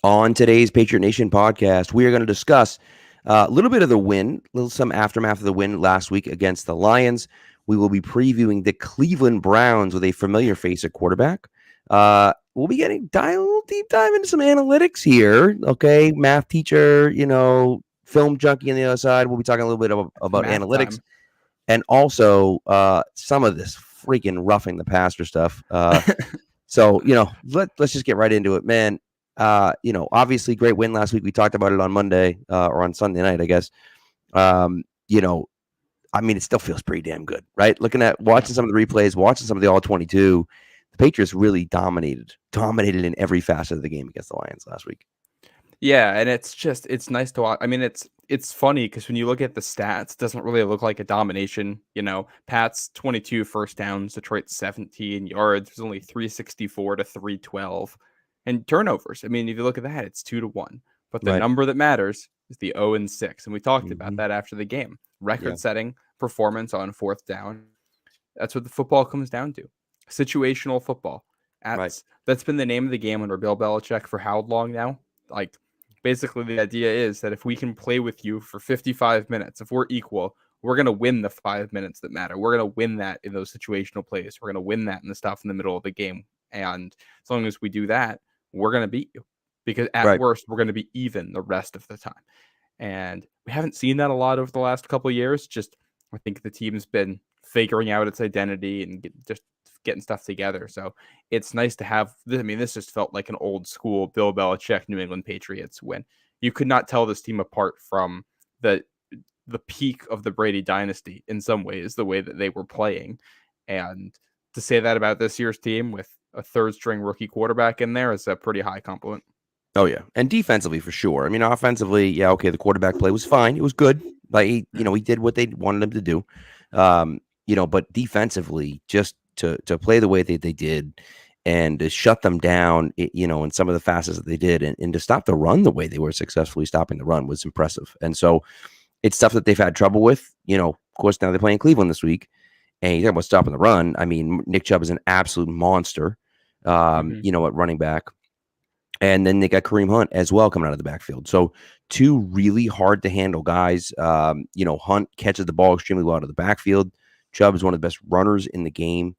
On today's Patriot Nation podcast, we are going to discuss a little bit of the win, some aftermath of the win last week against the Lions. We will be previewing the Cleveland Browns with a familiar face at quarterback. We'll be getting a little deep dive into some analytics here. Okay, math teacher, film junkie on the other side. We'll be talking a little bit about Math analytics time. and also some of this freaking roughing the passer stuff. So, let's just get right into it, man. Obviously great win last week. We talked about it on Monday or on Sunday night, I guess. Um, you know, it still feels pretty damn good, right? Yeah. Watching some of the replays, watching some of the all 22, the Patriots really dominated in every facet of the game against the Lions last week. Yeah, and it's nice to watch. I mean, it's funny because when you look at the stats, it doesn't really look like a domination. Pat's 22 first downs, Detroit 17 yards. There's only 364 to 312, and turnovers. I mean, if you look at that, it's 2-1. But the Right. number that matters is the 0-6, and we talked about Mm-hmm. that after the game. Yeah. Record-setting performance on fourth down. That's what the football comes down to. Situational football. Right. That's been the name of the game under Bill Belichick for how long now? Like, basically, the idea is that if we can play with you for 55 minutes, if we're equal, we're going to win the 5 minutes that matter. We're going to win that in those situational plays. We're going to win that in the stuff in the middle of the game. And as long as we do that, we're going to beat you. Because at Right. worst, we're going to be even the rest of the time. And we haven't seen that a lot over the last couple of years. Just, I think the team's been figuring out its identity and just getting stuff together. So it's nice to have this. I mean, this just felt like an old school Bill Belichick New England Patriots win. You could not tell this team apart from the peak of the Brady dynasty in some ways, the way that they were playing. And to say that about this year's team with a third string rookie quarterback in there is a pretty high compliment. Oh yeah, and defensively for sure. I mean, offensively, yeah, okay, the quarterback play was fine. It was good. Like he did what they wanted him to do. But defensively, just to play the way they did, and to shut them down, in some of the facets that they did, and to stop the run the way they were successfully stopping the run was impressive. And so, it's stuff that they've had trouble with. Of course, now they're playing Cleveland this week, and you talk about stopping the run. I mean, Nick Chubb is an absolute monster. At running back. And then they got Kareem Hunt as well coming out of the backfield. So two really hard to handle guys. Hunt catches the ball extremely well out of the backfield. Chubb is one of the best runners in the game.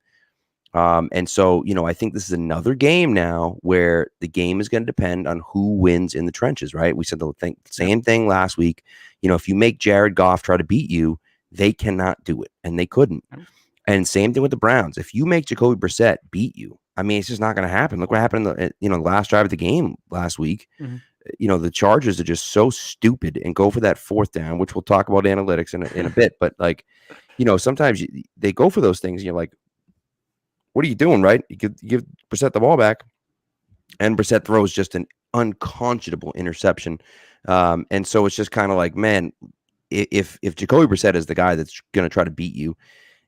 And so, I think this is another game now where the game is going to depend on who wins in the trenches, right? We said the same thing last week. If you make Jared Goff try to beat you, they cannot do it, and they couldn't. And same thing with the Browns. If you make Jacoby Brissett beat you, I mean, it's just not going to happen. Look what happened in the last drive of the game last week. Mm-hmm. The Chargers are just so stupid and go for that fourth down, which we'll talk about analytics in a bit. But sometimes they go for those things, and you're like, what are you doing, right? You give Brissett the ball back, and Brissett throws just an unconscionable interception. And so it's just kind of like, man, if Jacoby Brissett is the guy that's going to try to beat you,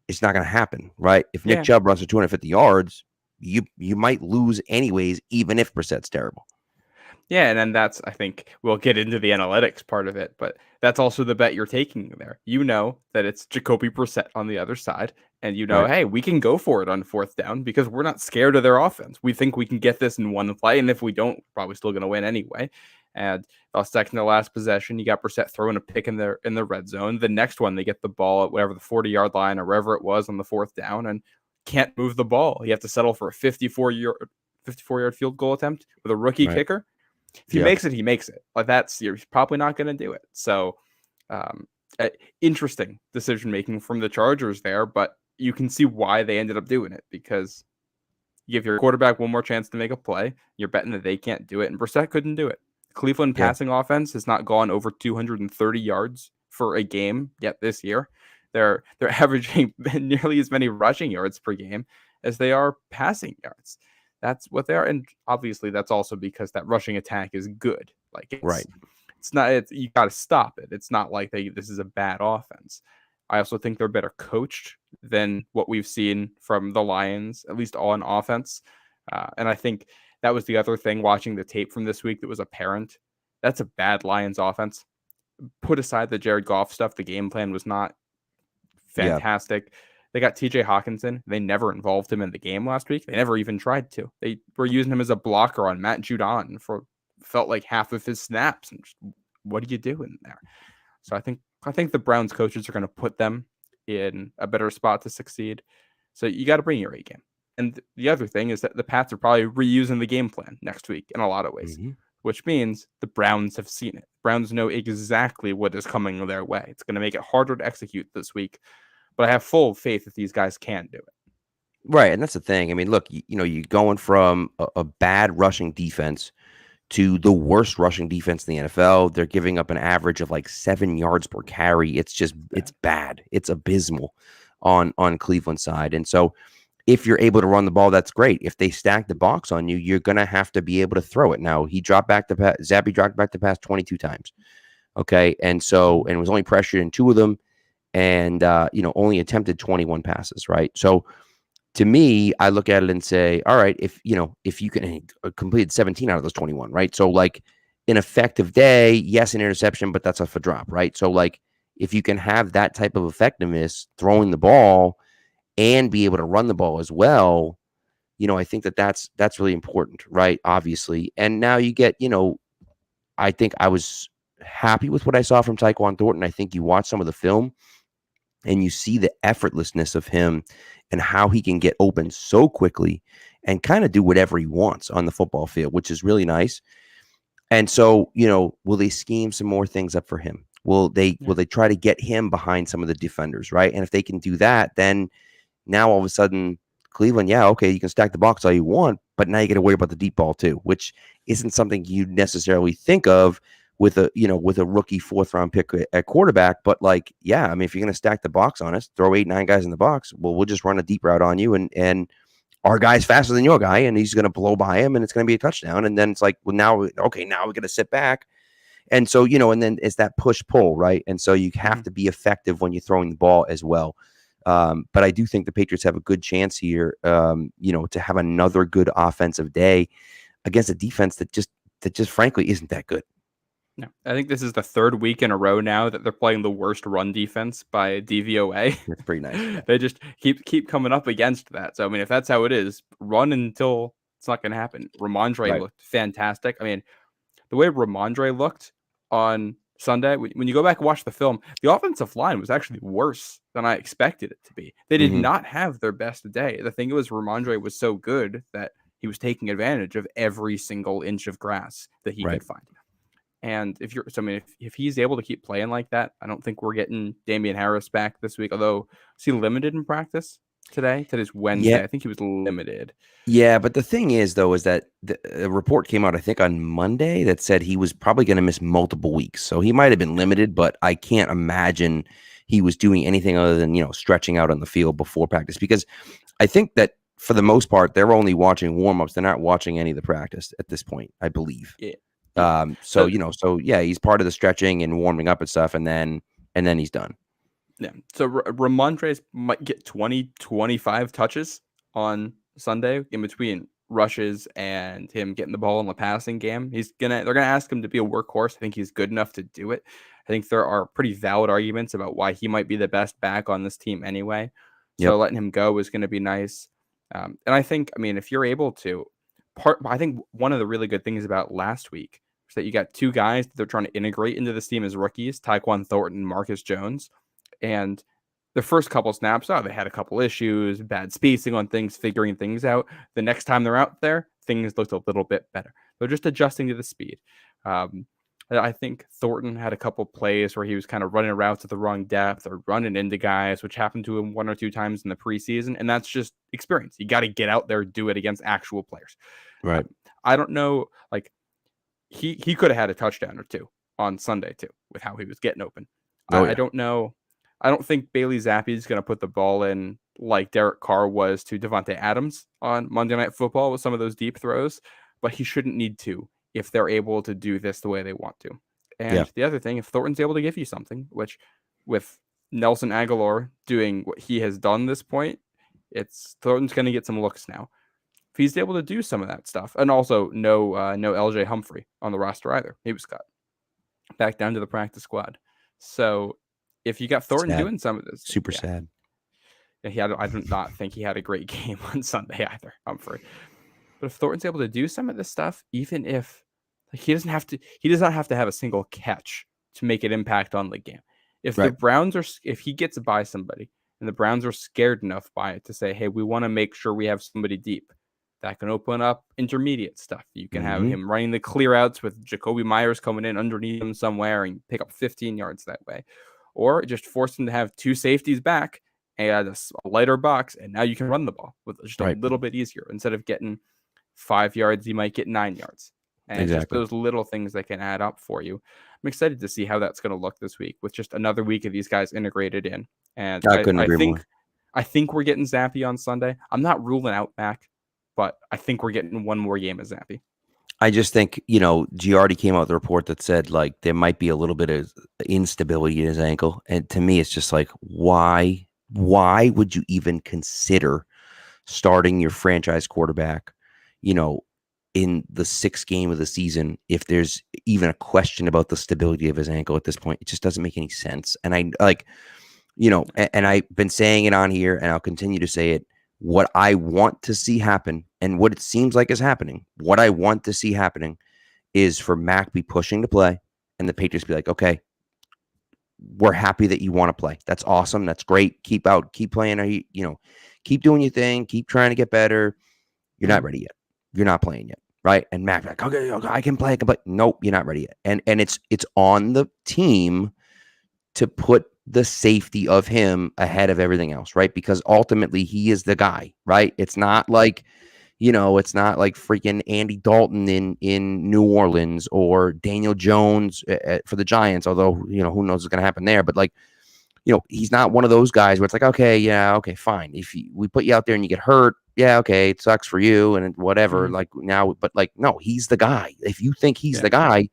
it's not going to happen, right? If Nick Chubb runs for 250 yards, you might lose anyways, even if Brissett's terrible. Yeah, and then that's, I think we'll get into the analytics part of it, but that's also the bet you're taking there. You know that it's Jacoby Brissett on the other side, and Right. hey, we can go for it on fourth down because we're not scared of their offense. We think we can get this in one play, and if we don't, we're probably still going to win anyway. And second to last possession, you got Brissett throwing a pick in the red zone. The next one, they get the ball at whatever the 40-yard line or wherever it was on the fourth down, and can't move the ball. You have to settle for a 54-yard field goal attempt with a rookie kicker. If he makes it, he makes it. Like you're probably not going to do it. So, interesting decision making from the Chargers there, but you can see why they ended up doing it because you give your quarterback one more chance to make a play. You're betting that they can't do it, and Brissett couldn't do it. Cleveland passing offense has not gone over 230 yards for a game yet this year. They're averaging nearly as many rushing yards per game as they are passing yards. That's what they are, and obviously that's also because that rushing attack is good. Like it's not. You got to stop it. It's not like this is a bad offense. I also think they're better coached than what we've seen from the Lions, at least on offense. And I think that was the other thing watching the tape from this week that was apparent. That's a bad Lions offense. Put aside the Jared Goff stuff, the game plan was not fantastic. They got TJ Hawkinson. They never involved him in the game last week. They never even tried to. They were using him as a blocker on Matt Judon for felt like half of his snaps. And just, what are you doing there? So I think the Browns coaches are going to put them in a better spot to succeed. So you got to bring your A game. And the other thing is that the Pats are probably reusing the game plan next week in a lot of ways, which means the Browns have seen it. Browns know exactly what is coming their way. It's going to make it harder to execute this week, but I have full faith that these guys can do it. Right, and that's the thing. I mean, look, you're going from a bad rushing defense to the worst rushing defense in the NFL. They're giving up an average of like 7 yards per carry. It's just it's bad. It's abysmal on Cleveland's side. And so if you're able to run the ball, that's great. If they stack the box on you, you're gonna have to be able to throw it. Now he dropped back the pass. Zappy dropped back the pass 22 times. Okay, and was only pressured in 2 of them, and only attempted 21 passes. Right, so. To me, I look at it and say, all right, if you can complete 17 out of those 21, right? So like an effective day, yes, an interception, but that's a drop, right? So like if you can have that type of effectiveness throwing the ball and be able to run the ball as well, I think that's really important, right? Obviously. And now you get, I think I was happy with what I saw from Tyquan Thornton. I think you watch some of the film and you see the effortlessness of him and how he can get open so quickly and kind of do whatever he wants on the football field, which is really nice. And so, will they scheme some more things up for him? Will they try to get him behind some of the defenders, right? And if they can do that, then now all of a sudden Cleveland, okay, you can stack the box all you want, but now you got to worry about the deep ball too, which isn't something you necessarily think of with a rookie 4th round pick at quarterback. But like, I mean, if you're going to stack the box on us, throw 8, 9 guys in the box, well, we'll just run a deep route on you. And our guy's faster than your guy, and he's going to blow by him and it's going to be a touchdown. And then it's like, well, now we're going to sit back. And so, and then it's that push pull, right? And so you have to be effective when you're throwing the ball as well. But I do think the Patriots have a good chance here, to have another good offensive day against a defense that just frankly isn't that good. No, I think this is the 3rd week in a row now that they're playing the worst run defense by DVOA. That's pretty nice. Yeah. They just keep coming up against that. So I mean, if that's how it is, run until it's not going to happen. Ramondre looked fantastic. I mean, the way Ramondre looked on Sunday, when you go back and watch the film, the offensive line was actually worse than I expected it to be. They did not have their best day. The thing was, Ramondre was so good that he was taking advantage of every single inch of grass that he could find. And if he's able to keep playing like that, I don't think we're getting Damian Harris back this week. Although, is he limited in practice today? Today's Wednesday. Yeah. I think he was limited. Yeah, but the thing is, though, is that the report came out, I think, on Monday that said he was probably going to miss multiple weeks. So he might have been limited, but I can't imagine he was doing anything other than, stretching out on the field before practice. Because I think that for the most part, they're only watching warm-ups. They're not watching any of the practice at this point, I believe. Yeah. So he's part of the stretching and warming up and stuff, and then he's done. Yeah. So Ramondre might get 20, 25 touches on Sunday in between rushes and him getting the ball in the passing game. They're gonna ask him to be a workhorse. I think he's good enough to do it. I think there are pretty valid arguments about why he might be the best back on this team anyway. So letting him go is going to be nice. And I think, if you're able to, I think one of the really good things about last week is that you got 2 guys that they're trying to integrate into this team as rookies, Tyquan Thornton and Marcus Jones. And the first couple snaps, they had a couple issues, bad spacing on things, figuring things out. The next time they're out there, things looked a little bit better. They're just adjusting to the speed. I think Thornton had a couple plays where he was kind of running routes at the wrong depth or running into guys, which happened to him 1 or 2 times in the preseason. And that's just experience. You got to get out there, do it against actual players. Right. I don't know. Like he could have had a touchdown or 2 on Sunday too, with how he was getting open. I don't know. I don't think Bailey Zappi is going to put the ball in like Derek Carr was to Devontae Adams on Monday Night Football with some of those deep throws, but he shouldn't need to if they're able to do this the way they want to. And the other thing, if Thornton's able to give you something, which with Nelson Aguilar doing what he has done this point, Thornton's going to get some looks now. If he's able to do some of that stuff, and also no LJ Humphrey on the roster either. He was cut back down to the practice squad. So if you got Thornton doing some of this, super sad. Yeah, I do not think he had a great game on Sunday either, Humphrey. But if Thornton's able to do some of this stuff, even if Like he does not have to have a single catch to make an impact on the game. If the Right. Browns if he gets by somebody and the Browns are scared enough by it to say, hey, we want to make sure we have somebody deep, that can open up intermediate stuff. You can have Mhm. him running the clear outs with Jacoby Myers coming in underneath him somewhere and pick up 15 yards that way. Or just force him to have two safeties back and a lighter box, and now you can run the ball with just a Right. little bit easier. Instead of getting 5 yards, you might get 9 yards. And it's just Exactly. those little things that can add up for you. I'm excited to see how that's going to look this week with just another week of these guys integrated in. And I couldn't agree more. I think we're getting Zappy on Sunday. I'm not ruling out Mac, but I think we're getting one more game of Zappy. I just think, Giardi came out with a report that said like there might be a little bit of instability in his ankle. And to me, it's just like, why would you even consider starting your franchise quarterback, in the 6th game of the season if there's even a question about the stability of his ankle at this point? It just doesn't make any sense. And I like, and I've been saying it on here and I'll continue to say it. What I want to see happen and what it seems like is happening, what I want to see happening is for Mac be pushing to play and the Patriots be like, okay, we're happy that you want to play. That's awesome. That's great. Keep playing, keep doing your thing. Keep trying to get better. You're not ready yet. You're not playing yet. Right. And Mac like, okay, I can play. Nope, you're not ready yet. And it's on the team to put the safety of him ahead of everything else, right? Because ultimately he is the guy, right? It's not like, it's not like freaking Andy Dalton in New Orleans or Daniel Jones for the Giants, although, who knows what's going to happen there. But like, he's not one of those guys where it's like, okay, yeah, okay, fine. If we put you out there and you get hurt, yeah, okay, it sucks for you and whatever. Mm-hmm. Like now, but like, no, he's the guy. If you think he's the guy,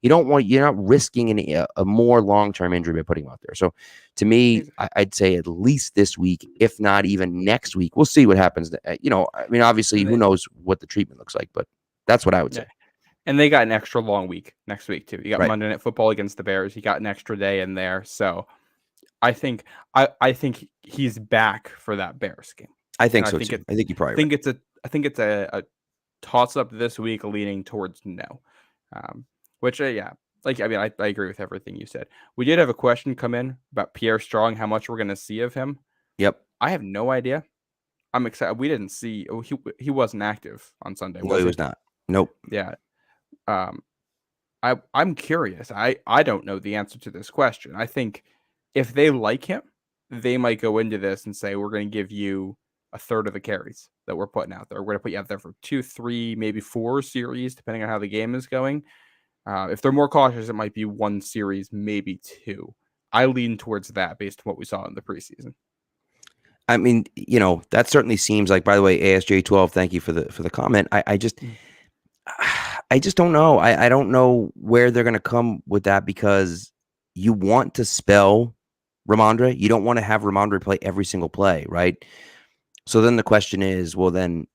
you're not risking a more long-term injury by putting him out there. So to me, I'd say at least this week, if not even next week, we'll see what happens. Obviously who knows what the treatment looks like, but that's what I would say. And they got an extra long week next week too. You got Right. Monday Night Football against the Bears. You got an extra day in there. So I think he's back for that Bears game. I think so too. I think you're probably right. I think it's a toss up this week leaning towards no. Which, yeah, like, I agree with everything you said. We did have a question come in about Pierre Strong, how much we're going to see of him. Yep. I have no idea. I'm excited. We didn't see, he wasn't active on Sunday. No, he was not. Nope. Yeah. I'm curious. I don't know the answer to this question. I think if they like him, they might go into this and say, we're going to give you a third of the carries that we're putting out there. We're going to put you out there for 2, 3, maybe 4 series, depending on how the game is going. If they're more cautious, it might be 1 series, maybe 2. I lean towards that based on what we saw in the preseason. I mean, that certainly seems like, by the way, ASJ12, thank you for the comment. I just don't know. I don't know where they're going to come with that because you want to spell Rhamondre. You don't want to have Rhamondre play every single play, right? So then the question is, well, then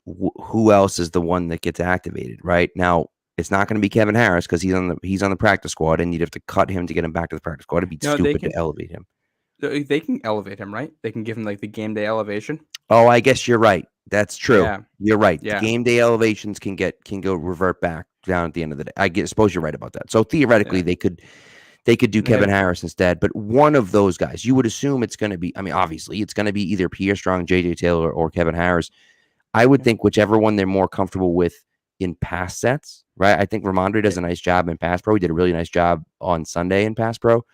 who else is the one that gets activated, right? Now, it's not going to be Kevin Harris because he's on the practice squad, and you'd have to cut him to get him back to the practice squad. It'd be stupid to elevate him. They can elevate him, right? They can give him like the game day elevation. Oh, I guess you're right. That's true. Yeah. You're right. Yeah. The game day elevations can go revert back down at the end of the day. I suppose you're right about that. So theoretically, they could do Kevin Harris instead. But one of those guys, you would assume it's going to be. I mean, obviously, it's going to be either Pierre Strong, JJ Taylor, or Kevin Harris. I would think whichever one they're more comfortable with in pass sets, right? I think Rhamondre does a nice job in pass pro. He did a really nice job on Sunday in pass pro.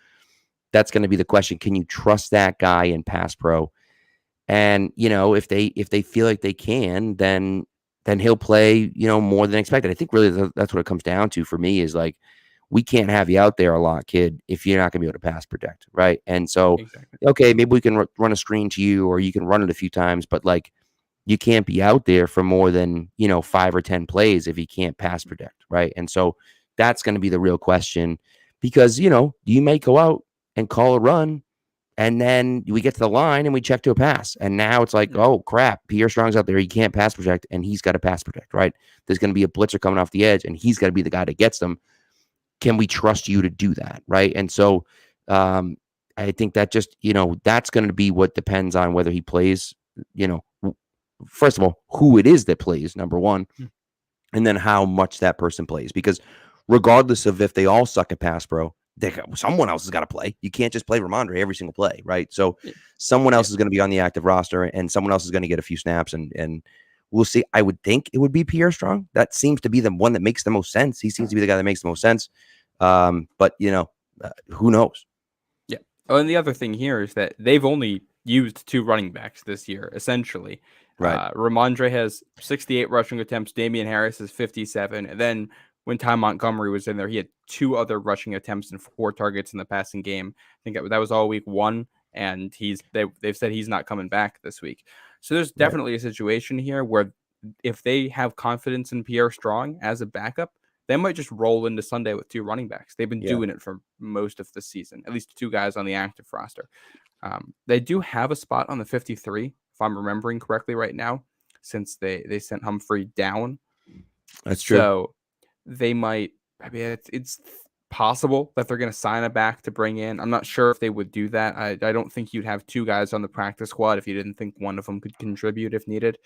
That's going to be the question. Can you trust that guy in pass pro? And, if they feel like they can, then he'll play, more than expected. I think really that's what it comes down to for me is like, we can't have you out there a lot, kid, if you're not going to be able to pass protect, right? And so, okay, maybe we can run a screen to you or you can run it a few times, but like, you can't be out there for more than, 5 or 10 plays if you can't pass protect, right? And so that's going to be the real question because, you may go out and call a run and then we get to the line and we check to a pass. And now it's like, oh, crap, Pierre Strong's out there. He can't pass protect and he's got to pass protect, right? There's going to be a blitzer coming off the edge and he's got to be the guy that gets them. Can we trust you to do that, right? And so I think that just, that's going to be what depends on whether he plays, first of all, who it is that plays, number one. and then how much that person plays. Because regardless of if they all suck at pass pro, someone else has got to play. You can't just play Ramondre every single play, right? So Yeah. someone else Yeah. is going to be on the active roster, and someone else is going to get a few snaps, and we'll see. I would think it would be Pierre Strong. That seems to be the one that makes the most sense. He seems to be the guy that makes the most sense. But who knows? Yeah. Oh, and the other thing here is that they've only used 2 running backs this year, essentially. Right. Ramondre has 68 rushing attempts. Damian Harris has 57. And then when Ty Montgomery was in there, he had 2 other rushing attempts and 4 targets in the passing game. I think that was all week 1, and they've said he's not coming back this week. So there's definitely a situation here where if they have confidence in Pierre Strong as a backup, they might just roll into Sunday with 2 running backs. They've been doing it for most of the season, at least 2 guys on the active roster. They do have a spot on the 53, if I'm remembering correctly right now, since they sent Humphrey down. That's true. So they might, I mean, it's possible that they're going to sign a back to bring in. I'm not sure if they would do that. I don't think you'd have 2 guys on the practice squad if you didn't think one of them could contribute if needed.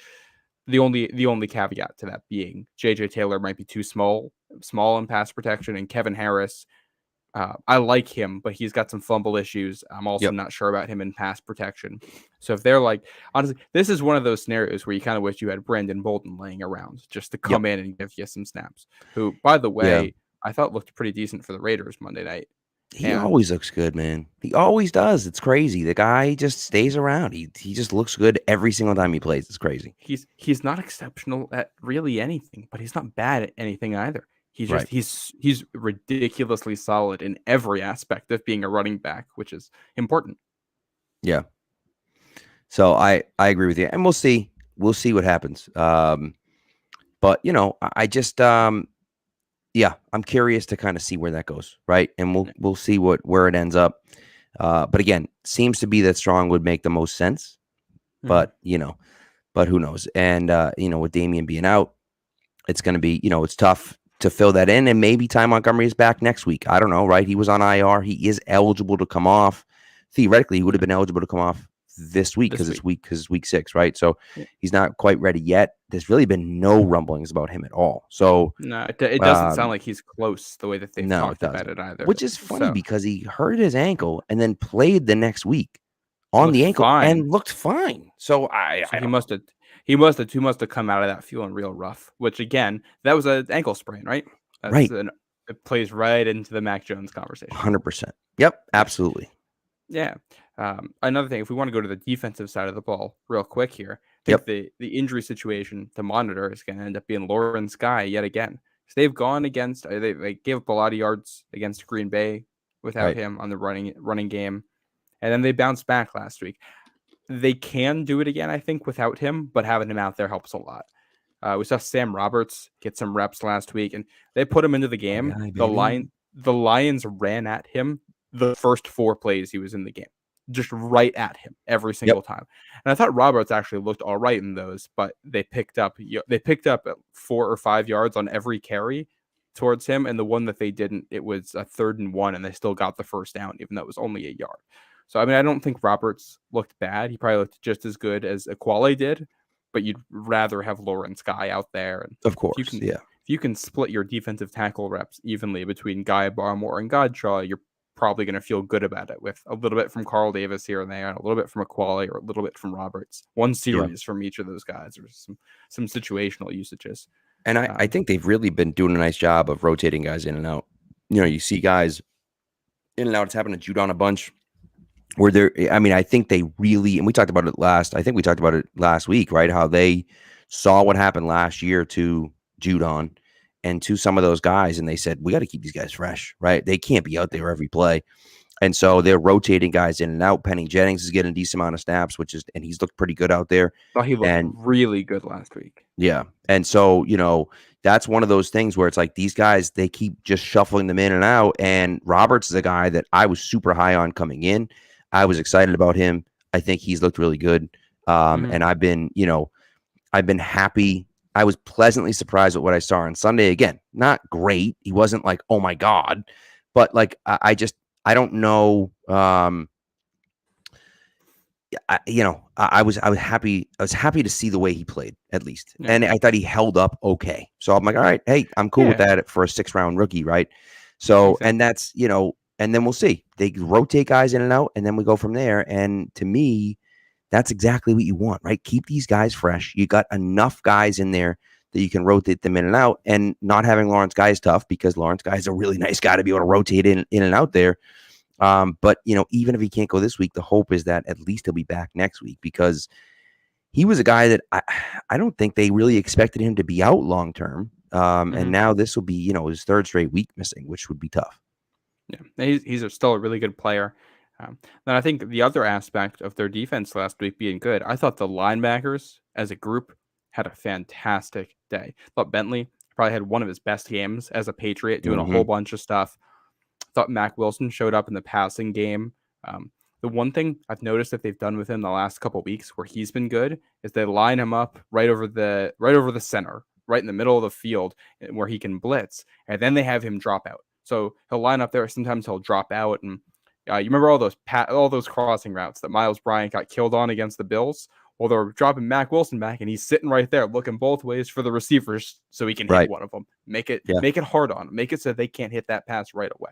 The only caveat to that being JJ Taylor might be too small in pass protection, and Kevin Harris, I like him, but he's got some fumble issues. I'm also not sure about him in pass protection. So if they're like, honestly, this is one of those scenarios where you kind of wish you had Brandon Bolden laying around just to come in and give you some snaps. Who, by the way, I thought looked pretty decent for the Raiders Monday night. He always looks good, man. He always does. It's crazy. The guy just stays around. He just looks good every single time he plays. It's crazy. He's not exceptional at really anything, but he's not bad at anything either. He's just he's ridiculously solid in every aspect of being a running back, which is important. Yeah. So I agree with you, and we'll see what happens. But I just I'm curious to kind of see where that goes, right? And we'll see where it ends up. But again, seems to be that Strong would make the most sense. But but who knows? And with Damian being out, it's going to be it's tough to fill that in. And maybe Ty Montgomery is back next week. I don't know, right? He was on IR. He is eligible to come off. Theoretically, he would have been eligible to come off this week because it's week 6, right? So he's not quite ready yet. There's really been no rumblings about him at all. So no, it doesn't sound like he's close the way that they've talked about it either. Which is funny because he hurt his ankle and then played the next week on the ankle and looked fine. So he must have come out of that feeling real rough. Which again, that was an ankle sprain, right? Right. It plays right into the Mac Jones conversation. 100%. Yep, absolutely. Yeah. Another thing, if we want to go to the defensive side of the ball real quick here, I think the injury situation to monitor is going to end up being Lawrence Guy yet again. So they've gone against, they gave up a lot of yards against Green Bay without him on the running game. And then they bounced back last week. They can do it again, I think, without him, but having him out there helps a lot. We saw Sam Roberts get some reps last week, and they put him into the game. The Lions ran at him the first 4 plays he was in the game, just right at him every single time. And I thought Roberts actually looked all right in those, but they picked up 4 or 5 yards on every carry towards him. And the one that they didn't, it was a 3rd and 1, and they still got the first down, even though it was only a yard. So, I mean, I don't think Roberts looked bad. He probably looked just as good as Aquale did, but you'd rather have Lawrence Guy out there. And of course, if you can split your defensive tackle reps evenly between Guy, Barmore, and Godshaw, you're probably going to feel good about it with a little bit from Carl Davis here and there, and a little bit from Aquale, or a little bit from Roberts. One series from each of those guys, or some situational usages. And I think they've really been doing a nice job of rotating guys in and out. You see guys in and out. It's happened to Judon a bunch. I think they really, and we talked about it last week, right? How they saw what happened last year to Judon and to some of those guys, and they said, we got to keep these guys fresh, right? They can't be out there every play. And so they're rotating guys in and out. Penny Jennings is getting a decent amount of snaps, and he's looked pretty good out there. Oh, he looked really good last week. Yeah. And so, that's one of those things where it's like these guys, they keep just shuffling them in and out. And Roberts is a guy that I was super high on coming in. I was excited about him. I think he's looked really good. And I've been happy. I was pleasantly surprised with what I saw on Sunday. Again, not great. He wasn't like, oh my God, but like, I don't know. I was happy. I was happy to see the way he played, at least, Yeah. and I thought he held up okay. So I'm like, all right, hey, I'm cool with Yeah. that for a 6th-round rookie, right? So, and Exactly. that's and then we'll see. They rotate guys in and out, and then we go from there. And to me, that's exactly what you want, right? Keep these guys fresh. You got enough guys in there that you can rotate them in and out, and not having Lawrence Guy is tough because Lawrence Guy is a really nice guy to be able to rotate in and out there. But even if he can't go this week, the hope is that at least he'll be back next week, because he was a guy that I don't think they really expected him to be out long term. And now this will be, his 3rd straight week missing, which would be tough. Yeah, he's still a really good player. Then I think the other aspect of their defense last week being good, I thought the linebackers as a group had a fantastic day. I thought Bentley probably had one of his best games as a Patriot, doing a whole bunch of stuff. I thought Mack Wilson showed up in the passing game. The one thing I've noticed that they've done with him the last couple of weeks where he's been good is they line him up right over the center, right in the middle of the field where he can blitz, and then they have him drop out. So he'll line up there. Sometimes he'll drop out, and you remember all those crossing routes that Miles Bryant got killed on against the Bills? Well, they're dropping Mack Wilson back, and he's sitting right there, looking both ways for the receivers, so he can hit one of them. Make it hard on them. Make it so they can't hit that pass right away.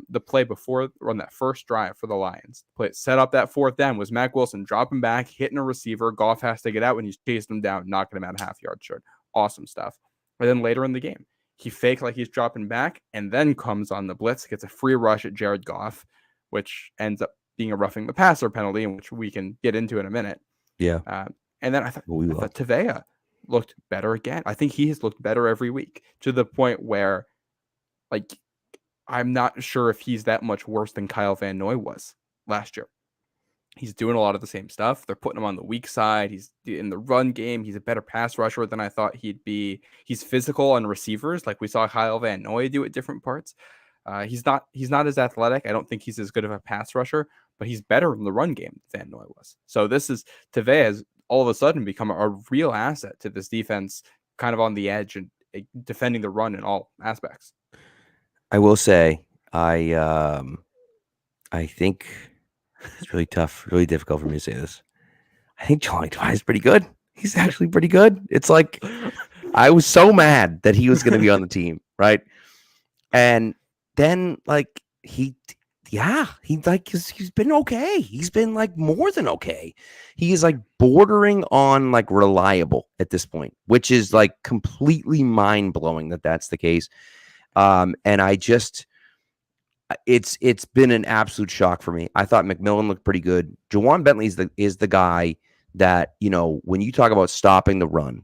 The play before on that first drive for the Lions, set up that 4th down was Mack Wilson dropping back, hitting a receiver. Goff has to get out when he's chasing him down, knocking him out a half-yard short. Awesome stuff. And then later in the game, he faked like he's dropping back and then comes on the blitz, gets a free rush at Jared Goff, which ends up being a roughing the passer penalty, in which we can get into in a minute. Yeah. And then I thought Tavea looked better again. I think he has looked better every week, to the point where, like, I'm not sure if he's that much worse than Kyle Van Noy was last year. He's doing a lot of the same stuff. They're putting him on the weak side. He's in the run game. He's a better pass rusher than I thought he'd be. He's physical on receivers, like we saw Kyle Van Noy do at different parts. He's not as athletic. I don't think he's as good of a pass rusher, but he's better in the run game than Van Noy was. So Tavea has all of a sudden become a real asset to this defense, kind of on the edge and defending the run in all aspects. I will say, I think it's really tough, really difficult for me to say this. I think Johnny Dwight is pretty good. He's actually pretty good. It's like, I was so mad that he was going to be on the team, right? And then, like, he's been okay. He's been, like, more than okay. He is, like, bordering on, like, reliable at this point, which is, like, completely mind-blowing that that's the case. And I just, it's been an absolute shock for me. I thought McMillan looked pretty good. Jawan Bentley is the guy that, when you talk about stopping the run,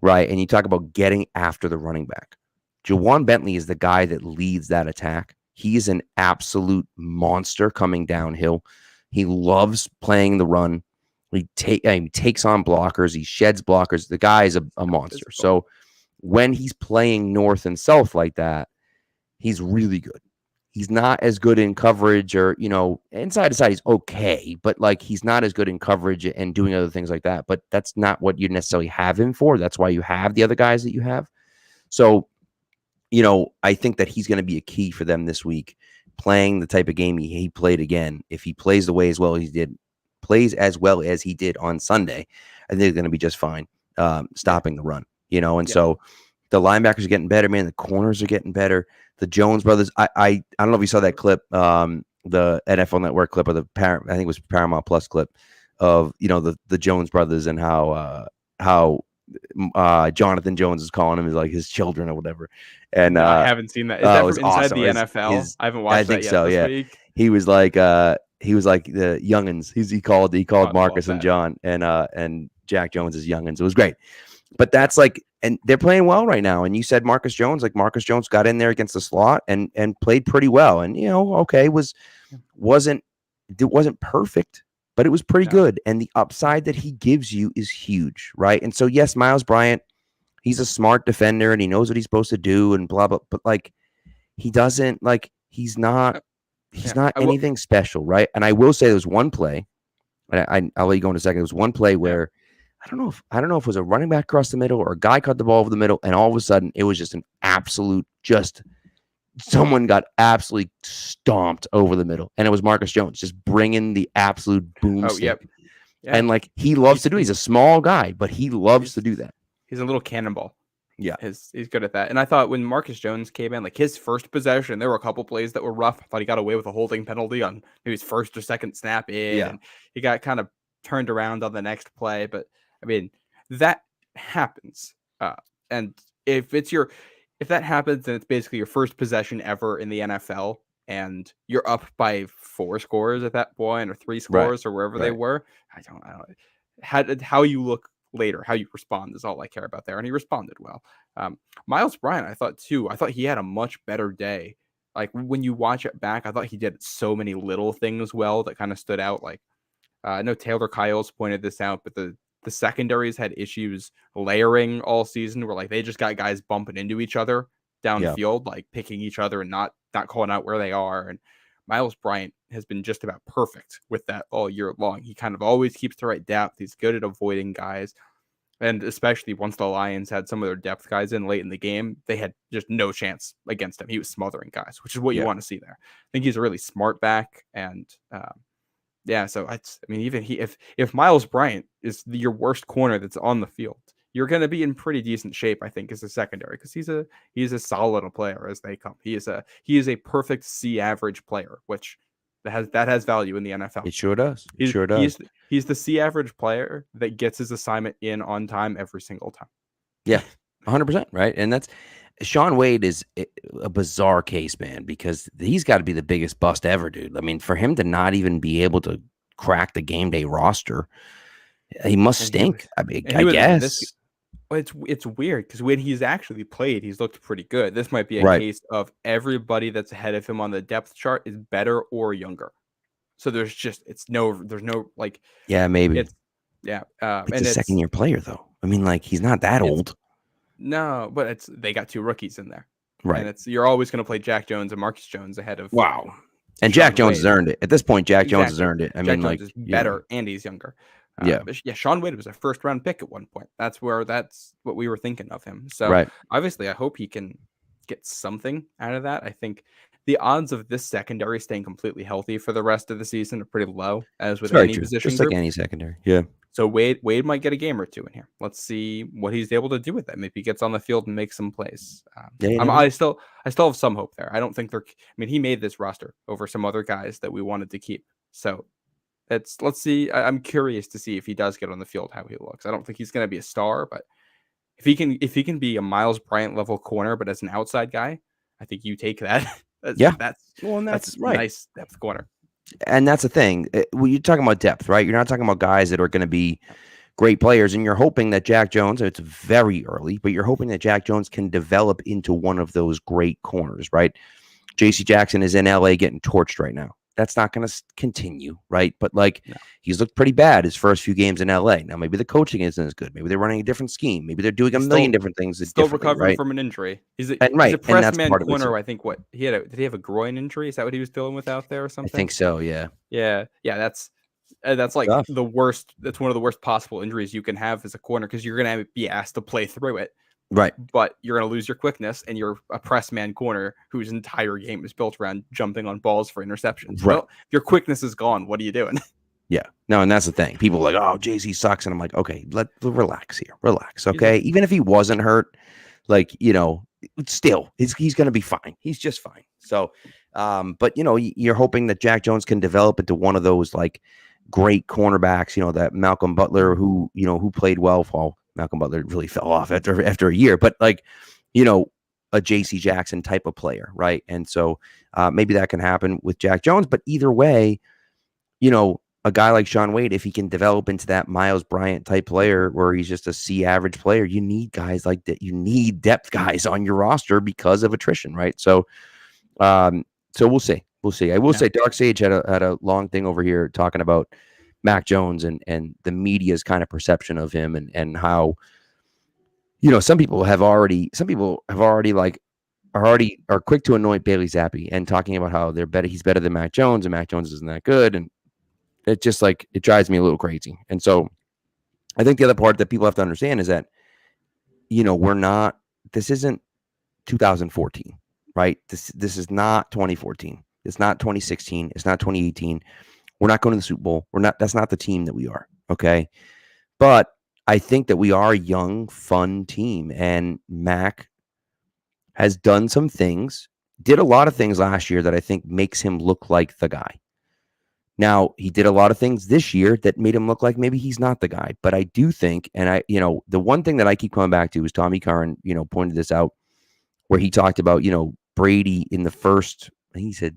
right, and you talk about getting after the running back, Jawan Bentley is the guy that leads that attack. He's an absolute monster coming downhill. He loves playing the run. He takes on blockers. He sheds blockers. The guy is a monster. So when he's playing north and south like that, he's really good. He's not as good in coverage or, inside to side, he's okay, but, like, he's not as good in coverage and doing other things like that. But that's not what you necessarily have him for. That's why you have the other guys that you have. So, I think that he's going to be a key for them this week, playing the type of game he played again. If he plays plays as well as he did on Sunday, I think they're going to be just fine stopping the run, So the linebackers are getting better, man. The corners are getting better. The Jones brothers, I don't know if you saw that clip, the NFL Network clip, or I think it was Paramount Plus clip of, the Jones brothers and how Jonathan Jones is calling him like his children or whatever. And I haven't seen that. Is that from inside awesome. the NFL? I haven't watched that yet this week. He was like the youngins. He called Marcus and John and Jack Jones as youngins. It was great. But that's like, and they're playing well right now. And you said Marcus Jones got in there against the slot and played pretty well. And wasn't perfect, but it was pretty good. And the upside that he gives you is huge, right? And so, yes, Miles Bryant, he's a smart defender and he knows what he's supposed to do and blah, blah. But, like, he doesn't, like, he's not anything special, right? And I will say there was one play, and I'll let you go in a second. There was one play where I don't know if it was a running back across the middle or a guy cut the ball over the middle, and all of a sudden it was just an absolute, just someone got absolutely stomped over the middle, and it was Marcus Jones just bringing the absolute boomstick. Oh, yep. Yeah. And like he loves to do. He's a small guy, but he loves to do that. He's a little cannonball. Yeah. He's good at that. And I thought when Marcus Jones came in, like his first possession, there were a couple plays that were rough. I thought he got away with a holding penalty on maybe his first or second snap in. Yeah. And he got kind of turned around on the next play. But I mean, that happens. And if that happens, then it's basically your first possession ever in the NFL. And you're up by 4 scores at that point, or 3 scores, or wherever they were. I don't. How you look later, how you respond is all I care about there. And he responded well. Miles Bryant, I thought he had a much better day. Like when you watch it back, I thought he did so many little things well that kind of stood out. Like I know Taylor Kyles pointed this out, but the secondaries had issues layering all season, where like they just got guys bumping into each other downfield, like picking each other and not calling out where they are. And Miles Bryant has been just about perfect with that all year long. He kind of always keeps the right depth. He's good at avoiding guys. And especially once the Lions had some of their depth guys in late in the game, they had just no chance against him. He was smothering guys, which is what you want to see there. I think he's a really smart back. And so I mean, even if Miles Bryant is your worst corner that's on the field, you're going to be in pretty decent shape, I think, as a secondary, because he's a solid player as they come. He is a perfect C average player, which that has value in the NFL. It sure does. It sure does. He's the C average player that gets his assignment in on time every single time. Yeah, 100%, right? And that's Shaun Wade is a bizarre case, man, because he's got to be the biggest bust ever, dude. I mean, for him to not even be able to crack the game day roster, he must stink. I guess. It's weird because when he's actually played, he's looked pretty good. This might be a case of everybody that's ahead of him on the depth chart is better or younger. So there's no like. Yeah, maybe. It's a second-year player though. I mean, like he's not that old. No, but they got 2 rookies in there, right? And you're always going to play Jack Jones and Marcus Jones ahead of And Jack Jones has earned it at this point. Jack Jones has earned it. I mean, Jones is better and he's younger. Shaun Wade was a first-round pick at one point. That's what we were thinking of him. So obviously, I hope he can get something out of that. I think the odds of this secondary staying completely healthy for the rest of the season are pretty low, as with any position just group. Like any secondary. Yeah. So Wade might get a game or 2 in here. Let's see what he's able to do with that. Maybe he gets on the field and makes some plays. I still have some hope there. I don't think he made this roster over some other guys that we wanted to keep. So let's see. I'm curious to see if he does get on the field, how he looks. I don't think he's going to be a star, but if he can be a Miles Bryant level corner, but as an outside guy, I think you take that. That's right. Nice depth corner. And that's the thing. When you're talking about depth, right? You're not talking about guys that are going to be great players, and you're hoping that Jack Jones, it's very early, but you're hoping that Jack Jones can develop into one of those great corners, right? J.C. Jackson is in L.A. getting torched right now. That's not going to continue, right? But he's looked pretty bad his first few games in LA. Now, maybe the coaching isn't as good. Maybe they're running a different scheme. Maybe they're doing a million different things. Still recovering from an injury. He's a press man corner. I think did he have a groin injury? Is that what he was dealing with out there or something? I think so. Yeah. Yeah. That's like the worst. That's one of the worst possible injuries you can have as a corner, because you're going to be asked to play through it. Right. But you're going to lose your quickness, and you're a press man corner whose entire game is built around jumping on balls for interceptions. Right. Well, if your quickness is gone, what are you doing? Yeah. No, and that's the thing. People are like, oh, Jay-Z sucks. And I'm like, okay, let's relax here. Relax. Okay. Even if he wasn't hurt, still, he's going to be fine. He's just fine. So, but you're hoping that Jack Jones can develop into one of those great cornerbacks, that Malcolm Butler who played well. Malcolm Butler really fell off after a year, but a J.C. Jackson type of player, right? And so maybe that can happen with Jack Jones. But either way, a guy like Shaun Wade, if he can develop into that Miles Bryant type player where he's just a C average player, you need guys like that. You need depth guys on your roster because of attrition, right? So, we'll see. I will say Dark Sage had a long thing over here talking about Mac Jones and the media's kind of perception of him and how, some people are quick to anoint Bailey Zappi and talking about how he's better than Mac Jones and Mac Jones isn't that good. And it just it drives me a little crazy. And so I think the other part that people have to understand is that, this isn't 2014. right? This is not 2014. It's not 2016. It's not 2018. We're not going to the Super Bowl. That's not the team that we are. Okay. But I think that we are a young, fun team. And Mac has done some things, did a lot of things last year that I think makes him look like the guy. Now, he did a lot of things this year that made him look like maybe he's not the guy. But I do think, and the one thing that I keep coming back to is Tommy Curran, pointed this out where he talked about, Brady in the first, I think he said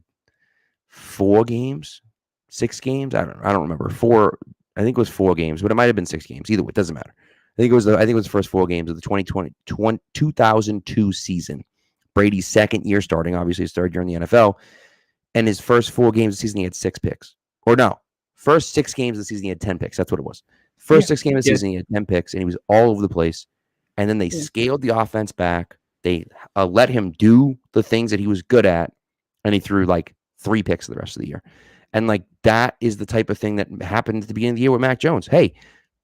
4 games, 6 games. I don't remember. 4, I think it was 4 games, but it might have been 6 games. Either way, it doesn't matter. I think it was the first 4 games of the 2002 season. Brady's second year starting, obviously his third year in the NFL. And his first 4 games of the season, he had 6 picks. Or no, first 6 games of the season, he had 10 picks. That's what it was. First 6 games of the season, he had 10 picks, and he was all over the place. And then they scaled the offense back. They let him do the things that he was good at, and he threw like 3 picks the rest of the year. And like that is the type of thing that happened at the beginning of the year with Mac Jones. Hey,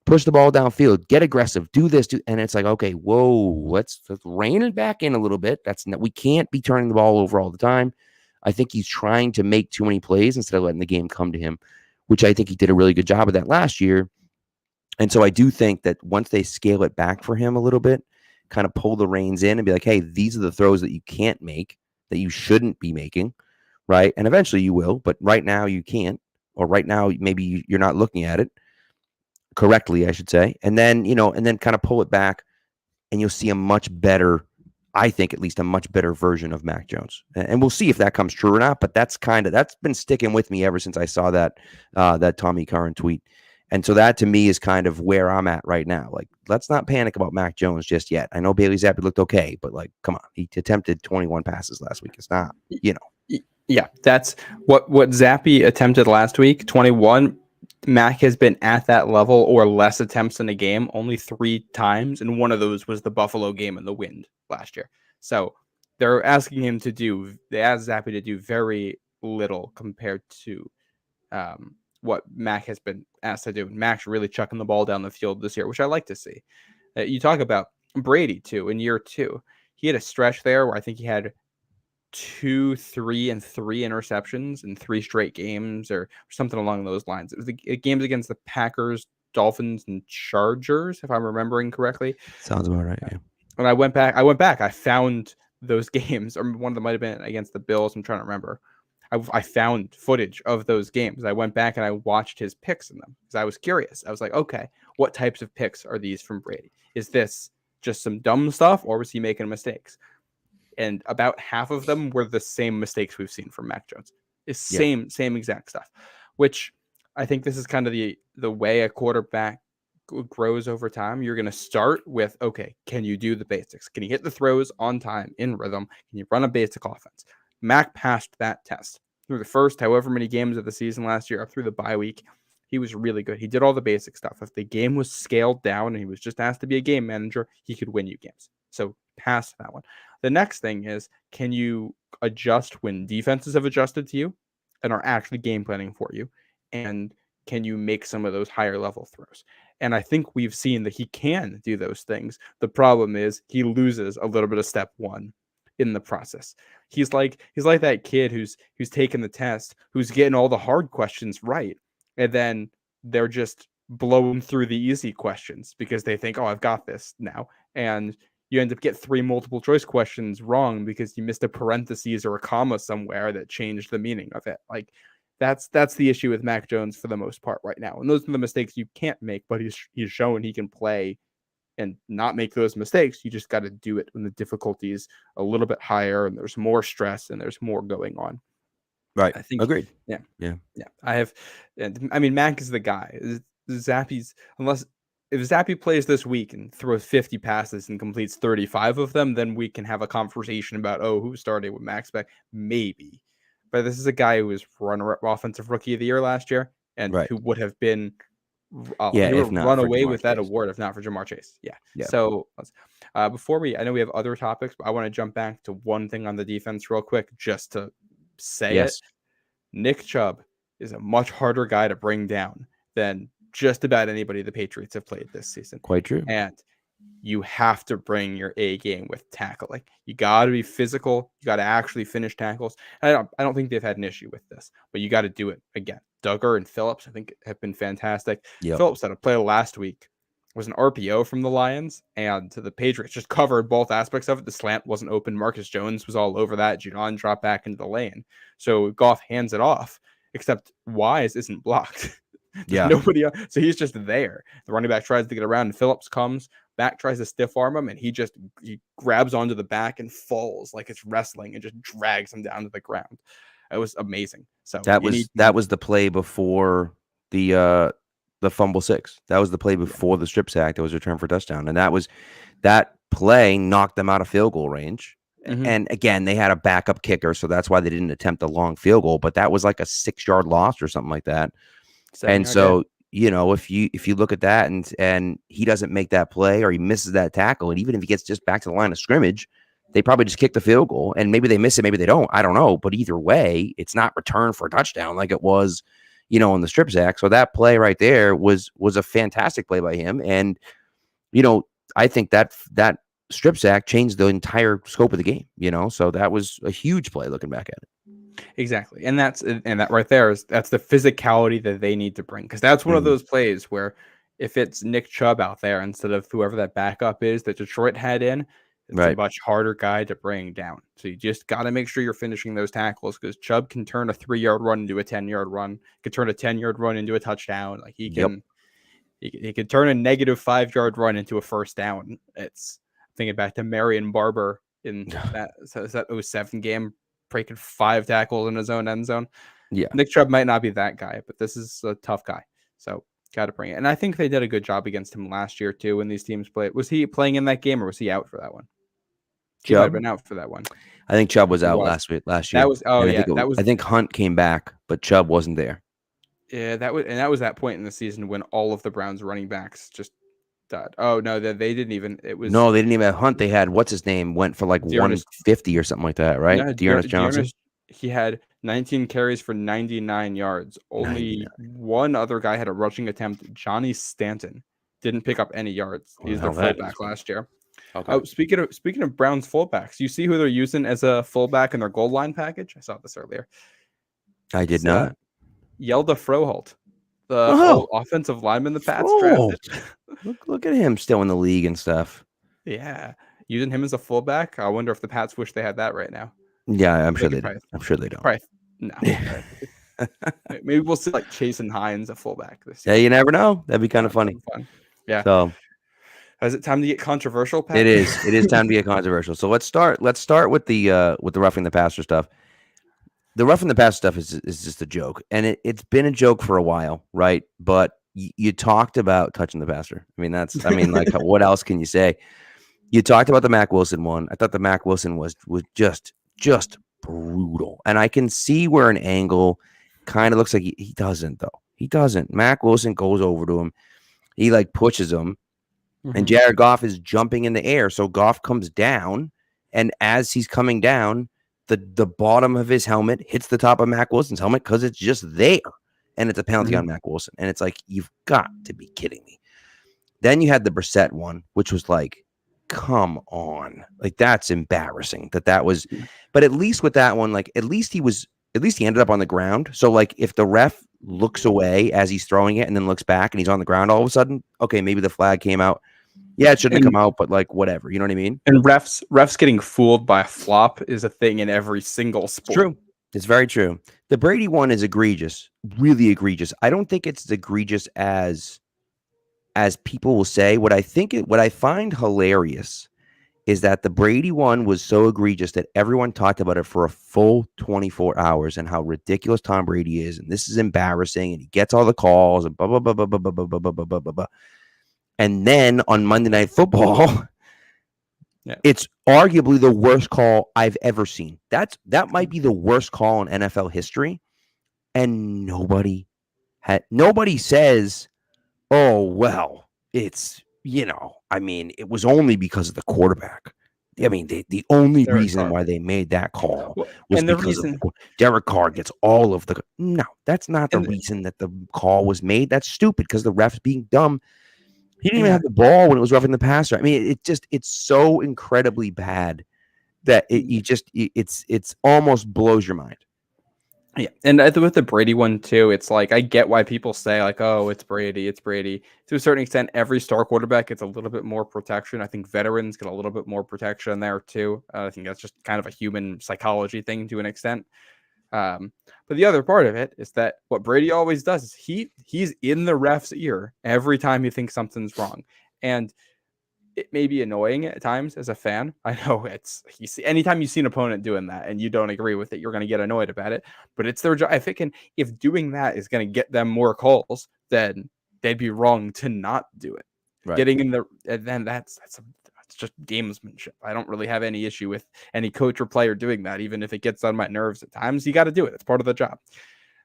push the ball downfield, get aggressive, do this, and it's like, okay, whoa, let's rein it back in a little bit. We can't be turning the ball over all the time. I think he's trying to make too many plays instead of letting the game come to him, which I think he did a really good job of that last year. And so I do think that once they scale it back for him a little bit, kind of pull the reins in and be like, hey, these are the throws that you can't make, that you shouldn't be making, right? And eventually you will, but right now you can't, or right now maybe you're not looking at it correctly, I should say. And then, and then kind of pull it back, and you'll see a much better, I think at least a much better version of Mac Jones. And we'll see if that comes true or not, but that's been sticking with me ever since I saw that Tommy Curran tweet. And so that to me is kind of where I'm at right now. Like, let's not panic about Mac Jones just yet. I know Bailey Zappi looked okay, but like, come on, he attempted 21 passes last week. It's not, Yeah, that's what Zappi attempted last week, 21. Mac has been at that level or less attempts in a game only 3 times, and one of those was the Buffalo game in the wind last year. So they're asking him they asked Zappi to do very little compared to what Mac has been asked to do. And Mac's really chucking the ball down the field this year, which I like to see. You talk about Brady too in year 2. He had a stretch there where I think he had 2, 3, and 3 interceptions in 3 straight games or something along those lines. It was the games against the Packers, Dolphins, and Chargers, if I'm remembering correctly. Sounds about right. Yeah. When I went back, I found those games, or one of them might have been against the Bills. I'm trying to remember. I found footage of those games. I went back and I watched his picks in them because I was curious. I was like, okay, what types of picks are these from Brady? Is this just some dumb stuff, or was he making mistakes? And about half of them were the same mistakes we've seen from Mac Jones. It's same exact stuff, which I think this is kind of the way a quarterback grows over time. You're going to start with, okay, can you do the basics? Can you hit the throws on time in rhythm? Can you run a basic offense? Mac passed that test through the first however many games of the season last year, up through the bye week. He was really good. He did all the basic stuff. If the game was scaled down and he was just asked to be a game manager, he could win you games. So pass that one. The next thing is, can you adjust when defenses have adjusted to you and are actually game planning for you? And can you make some of those higher level throws? And I think we've seen that he can do those things. The problem is he loses a little bit of step 1 in the process. He's like that kid who's taking the test, who's getting all the hard questions right, and then they're just blowing through the easy questions because they think, oh, I've got this now. And you end up get 3 multiple choice questions wrong because you missed a parentheses or a comma somewhere that changed the meaning of it. Like that's the issue with Mac Jones for the most part right now. And those are the mistakes you can't make, but he's shown he can play and not make those mistakes. You just got to do it when the difficulty is a little bit higher and there's more stress and there's more going on. Right. I think agreed. Yeah. I mean, Mac is the guy. Zappi's, if Zappi plays this week and throws 50 passes and completes 35 of them, then we can have a conversation about, who started with Max back? Maybe. But this is a guy who was runner-up offensive rookie of the year last year and who would have been if not run for away Ja'Marr with that Chase. award if not for Ja'Marr Chase. Yeah. Yeah. So before I know we have other topics, but I want to jump back to one thing on the defense real quick just to say it. Nick Chubb is a much harder guy to bring down than just about anybody the Patriots have played this season. Quite true. And you have to bring your A game with tackling. You got to be physical. You got to actually finish tackles. I don't think they've had an issue with this, but you got to do it again. Duggar and Phillips, I think, have been fantastic. Yep. Phillips had a play last week. Was an RPO from the Lions, and the Patriots just covered both aspects of it. The slant wasn't open. Marcus Jones was all over that. Judon dropped back into the lane. So Goff hands it off, except Wise isn't blocked. Yeah. Nobody else. So he's just there. The running back tries to get around, and Phillips comes back, tries to stiff arm him, and he grabs onto the back and falls like it's wrestling and just drags him down to the ground. It was amazing. So that was the play before the fumble 6. That was the play before the strip sack that was returned for a touchdown. And that play knocked them out of field goal range. Mm-hmm. And again, they had a backup kicker, so that's why they didn't attempt a long field goal, but that was like a 6-yard loss or something like that. And so, if you look at that and he doesn't make that play or he misses that tackle, and even if he gets just back to the line of scrimmage, they probably just kick the field goal, and maybe they miss it, maybe they don't. I don't know. But either way, it's not returned for a touchdown like it was, in the strip sack. So that play right there was a fantastic play by him. And, I think that strip sack changed the entire scope of the game, so that was a huge play looking back at it. Exactly. And that right there that's the physicality that they need to bring. Because that's one of those plays where if it's Nick Chubb out there instead of whoever that backup is that Detroit had in, it's a much harder guy to bring down. So you just got to make sure you're finishing those tackles, because Chubb can turn a 3-yard run into a 10-yard run, could turn a 10-yard run into a touchdown. Like he could turn a negative 5-yard run into a first down. It's thinking back to Marion Barber in that 07 game, breaking 5 tackles in his own end zone. Yeah. Nick Chubb might not be that guy, but this is a tough guy. So got to bring it. And I think they did a good job against him last year too when these teams played. Was he playing in that game or was he out for that one? Chubb might have been out for that one. I think Chubb was out last year. That was I think Hunt came back, but Chubb wasn't there. Yeah, that was that point in the season when all of the Browns running backs just died. Oh no, they didn't even. It was no, they didn't even have Hunt. They had what's his name went for like Dearness, 150 or something like that, right? Yeah, Dearness Johnson. He had 19 carries for 99 yards. Only one other guy had a rushing attempt. Johnny Stanton didn't pick up any yards. He's their fullback last year. Okay. Oh, speaking of Browns fullbacks, you see who they're using as a fullback in their goal line package? I saw this earlier. I did not. Yelda Froholt, the offensive lineman the Pats drafted. Look at him still in the league and stuff. Yeah, using him as a fullback. I wonder if the Pats wish they had that right now. Yeah, I'm sure they don't. I'm sure they don't. Probably, no. Maybe we'll see like Chasen Hines a fullback this year. Yeah, you never know. That'd be kind of funny. Fun. Yeah. So, is it time to get controversial, Pat? It is. It is time to get controversial. So let's start with the roughing the passer stuff. The roughing the passer stuff is just a joke, and it's been a joke for a while, right? But you talked about touching the passer. Like what else can you say? You talked about the Mack Wilson one. I thought the Mack Wilson was just brutal, and I can see where an angle kind of looks like he doesn't though. He doesn't. Mack Wilson goes over to him. He like pushes him. And Jared Goff is jumping in the air. So Goff comes down, and as he's coming down, the bottom of his helmet hits the top of Mack Wilson's helmet because it's just there. And it's a penalty on Mack Wilson. And it's like, you've got to be kidding me. Then you had the Brissett one, which was like, come on. Like, that's embarrassing that was. But at least with that one, like, at least he ended up on the ground. So, like, if the ref looks away as he's throwing it and then looks back and he's on the ground all of a sudden, okay, maybe the flag came out. Yeah, it shouldn't have come out, but like whatever, you know what I mean? And refs getting fooled by a flop is a thing in every single sport. It's true. It's very true. The Brady one is egregious, really egregious. I don't think it's as egregious as people will say. What I find hilarious is that the Brady one was so egregious that everyone talked about it for a full 24 hours and how ridiculous Tom Brady is, and this is embarrassing, and he gets all the calls and blah blah blah blah blah blah blah blah blah blah blah blah. And then on Monday Night Football, it's arguably the worst call I've ever seen. That might be the worst call in NFL history. And nobody says, oh, well, it's, it was only because of the quarterback. I mean, the only reason why they made that call was because Derek Carr gets all of the. No, that's not the reason that the call was made. That's stupid because the ref's being dumb. He didn't even Yeah. have the ball when it was roughing the passer. I mean, it's so incredibly bad that it's almost blows your mind. Yeah, and with the Brady one too, it's like I get why people say like, "Oh, it's Brady, it's Brady." To a certain extent, every star quarterback gets a little bit more protection. I think veterans get a little bit more protection there too. I think that's just kind of a human psychology thing to an extent. But the other part of it is that what Brady always does is he's in the ref's ear every time he thinks something's wrong, and it may be annoying at times as a fan. I know anytime you see an opponent doing that and you don't agree with it, you're going to get annoyed about it. But it's their job. If doing that is going to get them more calls, then they'd be wrong to not do it. Right. Getting in the and then that's just gamesmanship. I don't really have any issue with any coach or player doing that, even if it gets on my nerves at times. You got to do it. It's part of the job.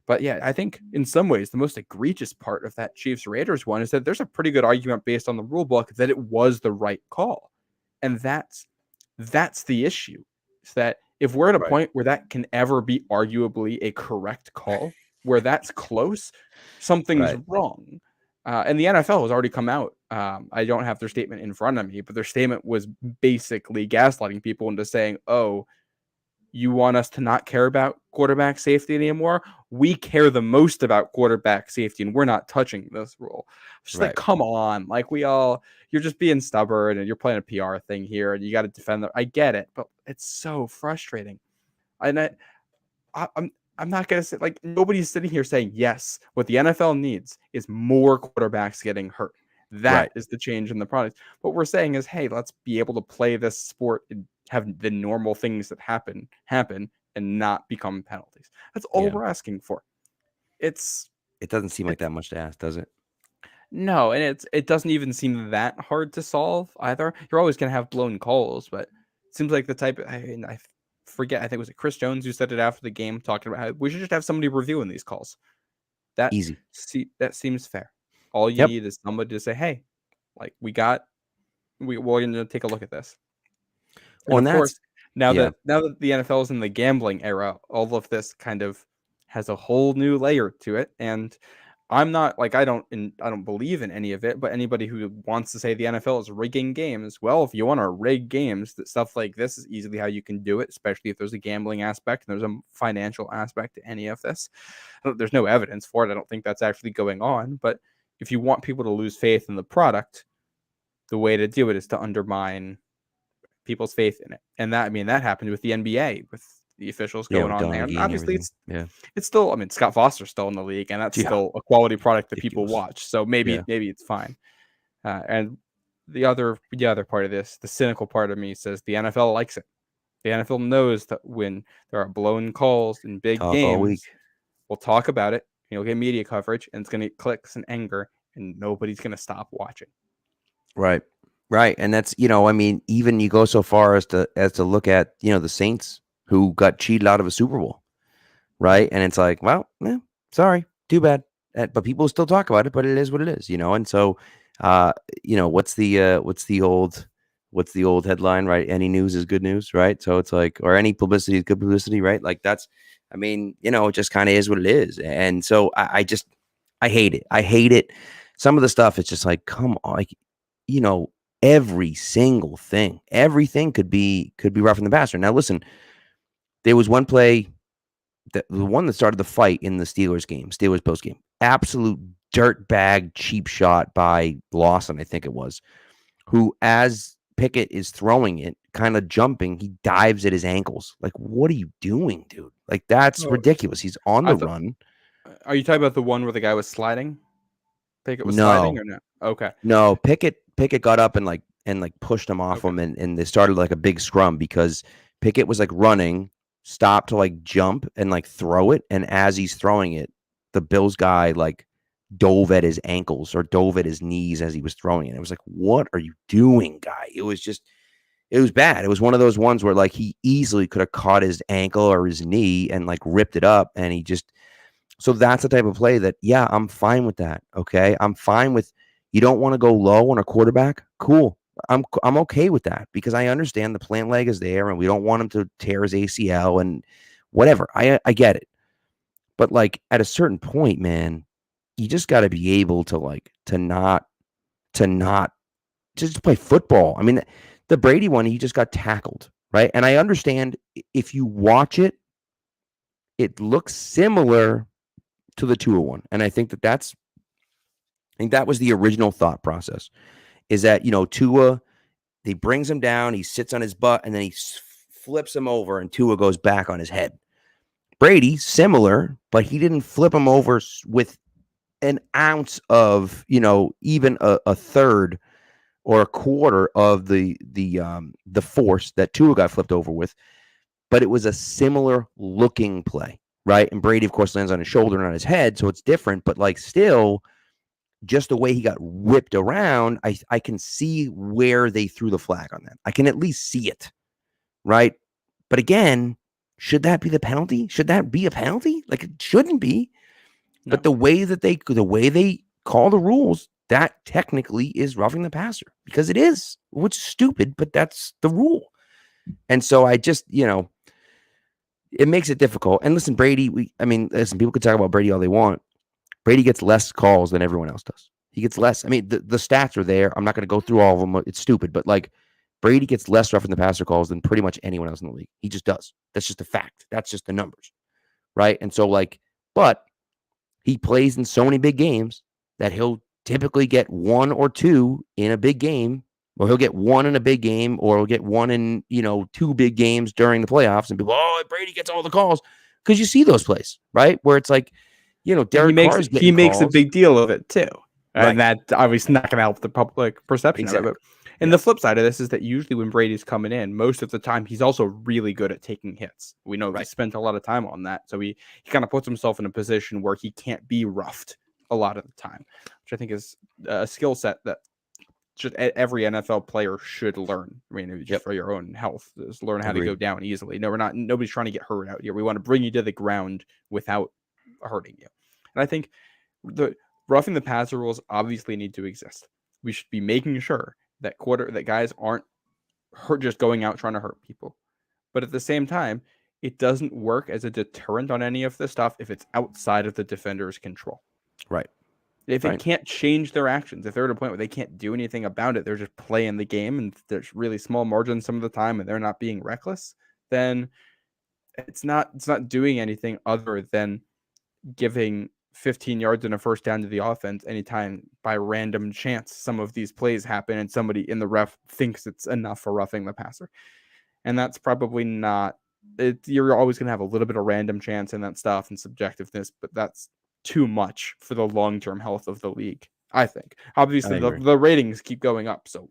But yeah, I think in some ways the most egregious part of that Chiefs Raiders one is that there's a pretty good argument based on the rule book that it was the right call. And that's the issue. Is that if we're at a point where that can ever be arguably a correct call, where that's close, something's wrong. And the NFL has already come out. I don't have their statement in front of me, but their statement was basically gaslighting people into saying, "Oh, you want us to not care about quarterback safety anymore? We care the most about quarterback safety, and we're not touching this rule." Just like, come on, like you're just being stubborn, and you're playing a PR thing here, and you got to defend them. I get it, but it's so frustrating. And I'm not gonna say like nobody's sitting here saying yes. What the NFL needs is more quarterbacks getting hurt. That is the change in the product. What we're saying is, hey, let's be able to play this sport and have the normal things that happen and not become penalties. That's all we're asking for. It doesn't seem like that much to ask, does it? No, and it doesn't even seem that hard to solve either. You're always gonna have blown calls, but it seems like the type. I forget. I think it was Chris Jones who said it after the game, talking about how we should just have somebody reviewing these calls. That easy. That seems fair. All you need is somebody to say, "Hey, like we're going to take a look at this." And of course, now that the NFL is in the gambling era, all of this kind of has a whole new layer to it. And I'm not like I don't believe in any of it, but anybody who wants to say the NFL is rigging games, well, if you want to rig games, that stuff like this is easily how you can do it, especially if there's a gambling aspect and there's a financial aspect to any of this. There's no evidence for it. I don't think that's actually going on. But if you want people to lose faith in the product, the way to do it is to undermine people's faith in it. And that happened with the NBA, with the officials going on there. And obviously it's still, Scott Foster's still in the league, and that's still a quality product that people watch. So maybe it's fine. And the other part of this, the cynical part of me says the NFL likes it. The NFL knows that when there are blown calls in big games, we'll talk about it. You'll get media coverage, and it's going to get clicks and anger, and nobody's going to stop watching. Right. Right. And that's, even you go so far as to look at, the Saints who got cheated out of a Super Bowl. Right. And it's like, well, sorry, too bad. But people still talk about it, but it is what it is, And so, what's the old headline, right? Any news is good news, right? So it's like, or any publicity is good publicity, right? Like it just kind of is what it is. And so I hate it. I hate it. Some of the stuff, it's just like, come on, like, every single thing, everything could be roughing the passer. Now, listen, there was one play, the one that started the fight in the Steelers post game, absolute dirtbag cheap shot by Lawson, I think it was, who, as Pickett is throwing it, kind of jumping, he dives at his ankles. Like, what are you doing, dude? Like, that's ridiculous. He's on the run. Are you talking about the one where the guy was sliding? Pickett was sliding or no? Okay. No, Pickett got up and pushed him off him, and they started like a big scrum because Pickett was like running, stopped to like jump and like throw it, and as he's throwing it, the Bills guy like dove at his ankles or dove at his knees as he was throwing it. It was like, what are you doing, guy? It was bad. It was one of those ones where like he easily could have caught his ankle or his knee and like ripped it up, and so that's the type of play that, I'm fine with that. Okay. I'm fine with, you don't want to go low on a quarterback. Cool. I'm okay with that because I understand the plant leg is there and we don't want him to tear his ACL and whatever. I get it. But like at a certain point, man, you just got to be able to to not just play football. I mean, the Brady one, he just got tackled, right? And I understand if you watch it, it looks similar to the Tua one, and I think that was the original thought process. Is that Tua, he brings him down, he sits on his butt, and then he flips him over, and Tua goes back on his head. Brady, similar, but he didn't flip him over with an ounce of, even a third or a quarter of the force that Tua got flipped over with. But it was a similar looking play, right? And Brady, of course, lands on his shoulder and on his head, so it's different. But like still, just the way he got whipped around, I can see where they threw the flag on that. I can at least see it, right? But again, should that be the penalty? Should that be a penalty? Like it shouldn't be. No. But the way they call the rules, that technically is roughing the passer because it is, which is stupid, but that's the rule. And so I just, it makes it difficult. And listen, Brady, people could talk about Brady all they want. Brady gets less calls than everyone else does. He gets less. I mean, the stats are there. I'm not going to go through all of them. It's stupid, but like Brady gets less roughing the passer calls than pretty much anyone else in the league. He just does. That's just a fact. That's just the numbers, right? And so but he plays in so many big games that he'll typically get one or two in a big game, or he'll get one in a big game, or he'll get one in, two big games during the playoffs. And people, Brady gets all the calls because you see those plays, right? Where it's like, Derek Carr's getting he makes calls. a big deal of it too. Right. And that obviously not going to help the public perception Exactly. of it. And the flip side of this is that usually when Brady's coming in, most of the time, he's also really good at taking hits. We know he spent a lot of time on that. So he kind of puts himself in a position where he can't be roughed a lot of the time, which I think is a skill set that just every NFL player should learn. I mean, just for your own health, just learn how to go down easily. No, nobody's trying to get hurt out here. We want to bring you to the ground without hurting you. And I think the roughing the passer rules obviously need to exist. We should be making sure that guys aren't just going out trying to hurt people. But at the same time, it doesn't work as a deterrent on any of this stuff if it's outside of the defender's control. Right. If it can't change their actions, if they're at a point where they can't do anything about it, they're just playing the game and there's really small margins some of the time and they're not being reckless, then it's not doing anything other than giving 15 yards and a first down to the offense anytime by random chance some of these plays happen and somebody in the ref thinks it's enough for roughing the passer. And that's probably not it. You're always going to have a little bit of random chance in that stuff and subjectiveness, but that's too much for the long-term health of the league, I think. Obviously, the ratings keep going up, so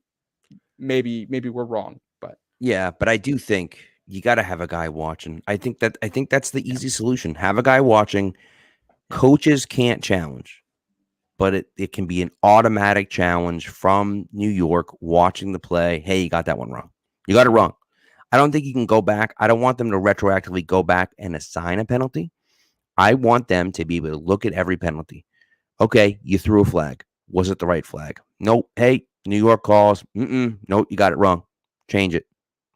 maybe we're wrong, but yeah, but I do think you got to have a guy watching. I think that's the easy solution. Have a guy watching. Coaches can't challenge, but it can be an automatic challenge from New York watching the play. Hey, you got that one wrong. You got it wrong. I don't think you can go back. I don't want them to retroactively go back and assign a penalty. I want them to be able to look at every penalty. Okay, you threw a flag. Was it the right flag? Nope. Hey, New York calls. Nope, you got it wrong. Change it.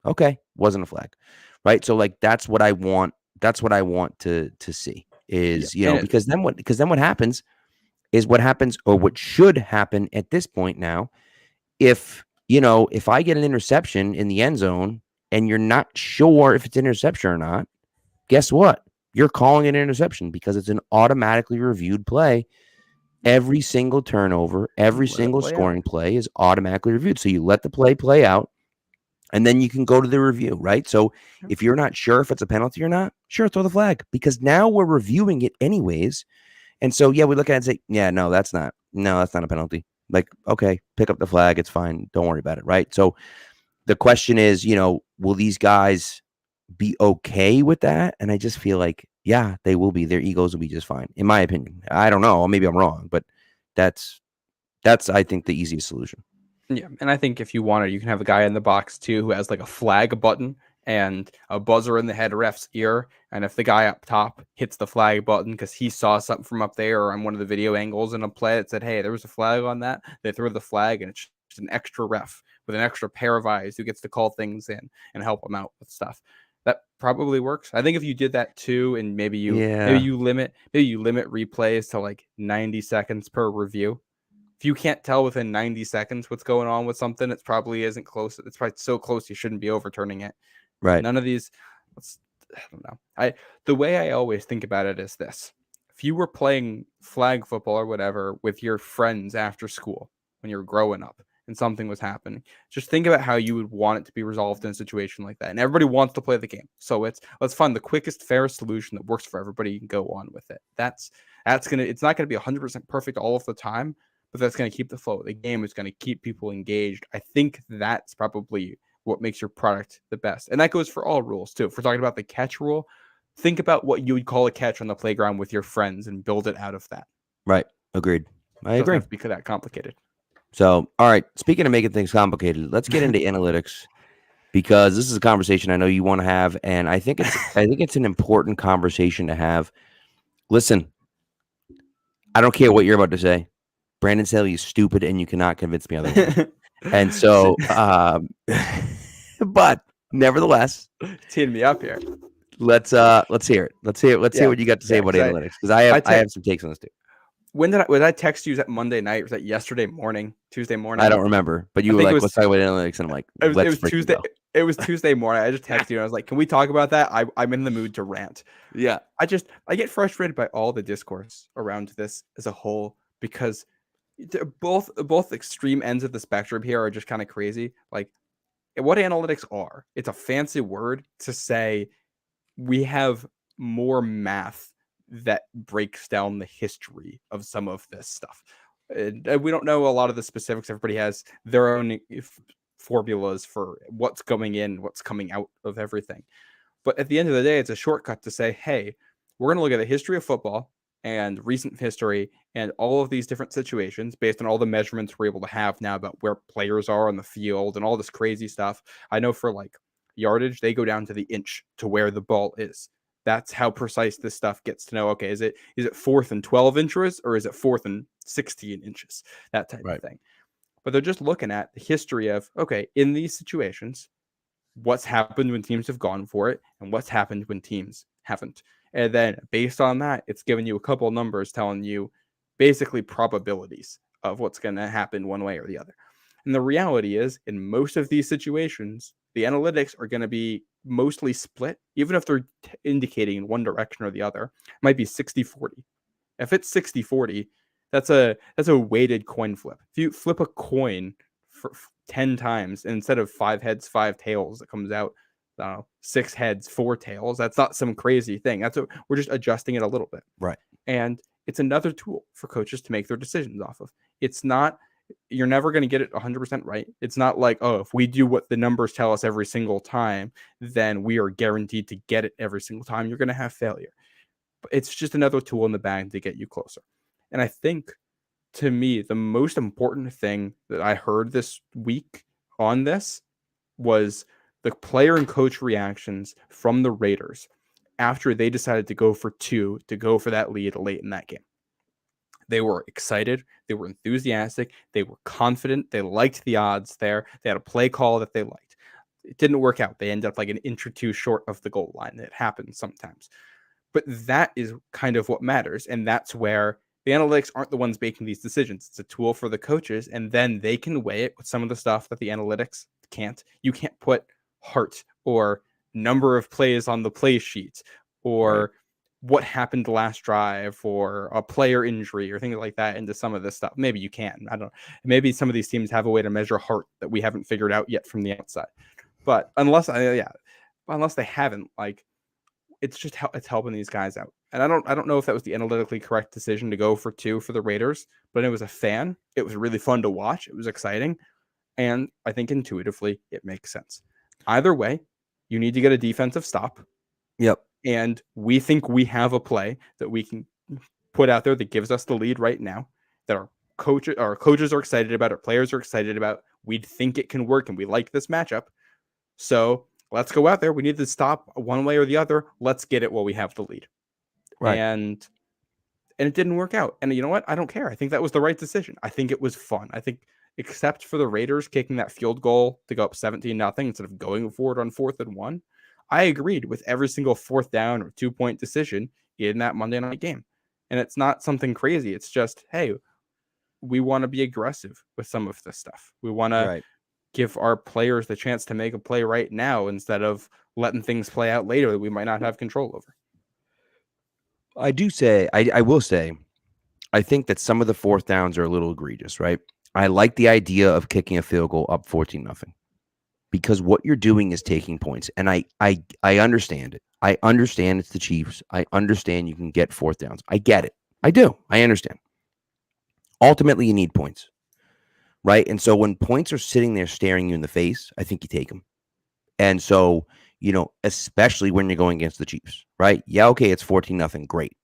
Okay, wasn't a flag. Right? So that's what I want. That's what I want to see is, because then what happens is or what should happen at this point now, if I get an interception in the end zone and you're not sure if it's an interception or not, guess what? You're calling it an interception because it's an automatically reviewed play. Every single turnover, every single scoring play is automatically reviewed. So you let the play out, and then you can go to the review, right? So if you're not sure if it's a penalty or not, sure, throw the flag because now we're reviewing it anyways. And so, we look at it and say, no, that's not a penalty. Like, okay, pick up the flag. It's fine. Don't worry about it, right? So the question is, will these guys be okay with that? And I just feel like, yeah, they will be. Their egos will be just fine, in my opinion. I don't know. Maybe I'm wrong, but that's I think the easiest solution. Yeah, and I think if you want it, you can have a guy in the box too who has like a flag button and a buzzer in the head ref's ear. And if the guy up top hits the flag button because he saw something from up there or on one of the video angles in a play that said, hey, there was a flag on that, they throw the flag and it's just an extra ref with an extra pair of eyes who gets to call things in and help them out with stuff. That probably works. I think if you did that too, and maybe you limit replays to like 90 seconds per review. If you can't tell within 90 seconds what's going on with something, it probably isn't close. It's probably so close you shouldn't be overturning it. Right. None of these. I don't know. The way I always think about it is this: if you were playing flag football or whatever with your friends after school when you were growing up and something was happening, just think about how you would want it to be resolved in a situation like that. And everybody wants to play the game, so let's find the quickest, fairest solution that works for everybody and go on with it. That's gonna. It's not gonna be 100% perfect all of the time, but that's gonna keep the flow of the game. It's gonna keep people engaged. I think that's probably what makes your product the best. And that goes for all rules too. If we're talking about the catch rule, think about what you would call a catch on the playground with your friends and build it out of that. Right. Agreed. I It doesn't agree. have to be that complicated. So, all right. Speaking of making things complicated, let's get into analytics, because this is a conversation I know you want to have, and I think it's an important conversation to have. Listen, I don't care what you're about to say. Brandon Staley is stupid, and you cannot convince me otherwise. And so, but nevertheless, Teeing me up here. let's hear it. Let's hear what you got to say about analytics, because I have some takes on this too. When did I text you? Was that Monday night? Was that yesterday morning? Tuesday morning? I don't remember, but you were like, "Let's talk about analytics," and I'm like, it was Tuesday. It was Tuesday morning. I just texted you and I was like, "Can we talk about that?" I'm in the mood to rant. Yeah, I get frustrated by all the discourse around this as a whole, because both extreme ends of the spectrum here are just kind of crazy. Like, what analytics are, it's a fancy word to say we have more math that breaks down the history of some of this stuff. And we don't know a lot of the specifics. Everybody has their own formulas for what's going in, what's coming out of everything. But at the end of the day, it's a shortcut to say, hey, we're going to look at the history of football and recent history and all of these different situations based on all the measurements we're able to have now about where players are on the field and all this crazy stuff. I know for like yardage, they go down to the inch to where the ball is. That's how precise this stuff gets to know. Okay, is it 4th and 12 inches or is it 4th and 16 inches? That type of thing. But they're just looking at the history of, okay, in these situations, what's happened when teams have gone for it and what's happened when teams haven't. And then based on that, it's giving you a couple of numbers telling you basically probabilities of what's going to happen one way or the other. And the reality is, in most of these situations, the analytics are going to be mostly split, even if they're indicating in one direction or the other. It might be 60-40. If it's 60-40, that's a weighted coin flip. If you flip a coin for 10 times, instead of 5 heads, 5 tails, it comes out 6 heads, 4 tails. That's not some crazy thing. That's what we're just adjusting it a little bit. Right. And it's another tool for coaches to make their decisions off of. It's not, you're never going to get it 100% right. It's not like, oh, if we do what the numbers tell us every single time, then we are guaranteed to get it every single time. You're going to have failure. But it's just another tool in the bag to get you closer. And I think, to me, the most important thing that I heard this week on this was the player and coach reactions from the Raiders after they decided to go for 2, to go for that lead late in that game. They were excited. They were enthusiastic. They were confident. They liked the odds there. They had a play call that they liked. It didn't work out. They ended up like an inch or two short of the goal line. It happens sometimes. But that is kind of what matters. And that's where the analytics aren't the ones making these decisions. It's a tool for the coaches, and then they can weigh it with some of the stuff that the analytics can't. You can't put heart or number of plays on the play sheet or what happened last drive or a player injury or things like that into some of this stuff. Maybe you can. I don't know. Maybe some of these teams have a way to measure heart that we haven't figured out yet from the outside. But unless they haven't, like, it's just it's helping these guys out. And I don't know if that was the analytically correct decision to go for 2 for the Raiders, but it was a fan. It was really fun to watch. It was exciting. And I think intuitively it makes sense. Either way, you need to get a defensive stop. Yep. And we think we have a play that we can put out there that gives us the lead right now, that our coaches are excited about, our players are excited about. We think it can work and we like this matchup. So let's go out there. We need to stop one way or the other. Let's get it while we have the lead. Right. And it didn't work out. And you know what? I don't care. I think that was the right decision. I think it was fun. I think, except for the Raiders kicking that field goal to go up 17-0 instead of going forward on 4th and 1, I agreed with every single 4th down or 2-point decision in that Monday night game. And it's not something crazy. It's just, hey, we want to be aggressive with some of this stuff. We want to Right. give our players the chance to make a play right now instead of letting things play out later that we might not have control over. I will say, I think that some of the fourth downs are a little egregious, right? I like the idea of kicking a field goal up 14-0 because what you're doing is taking points. And I understand it. I understand it's the Chiefs. I understand you can get fourth downs. I get it. I do. I understand. Ultimately, you need points, right? And so when points are sitting there staring you in the face, I think you take them. And so, especially when you're going against the Chiefs, right? Yeah, okay, it's 14-0. Great.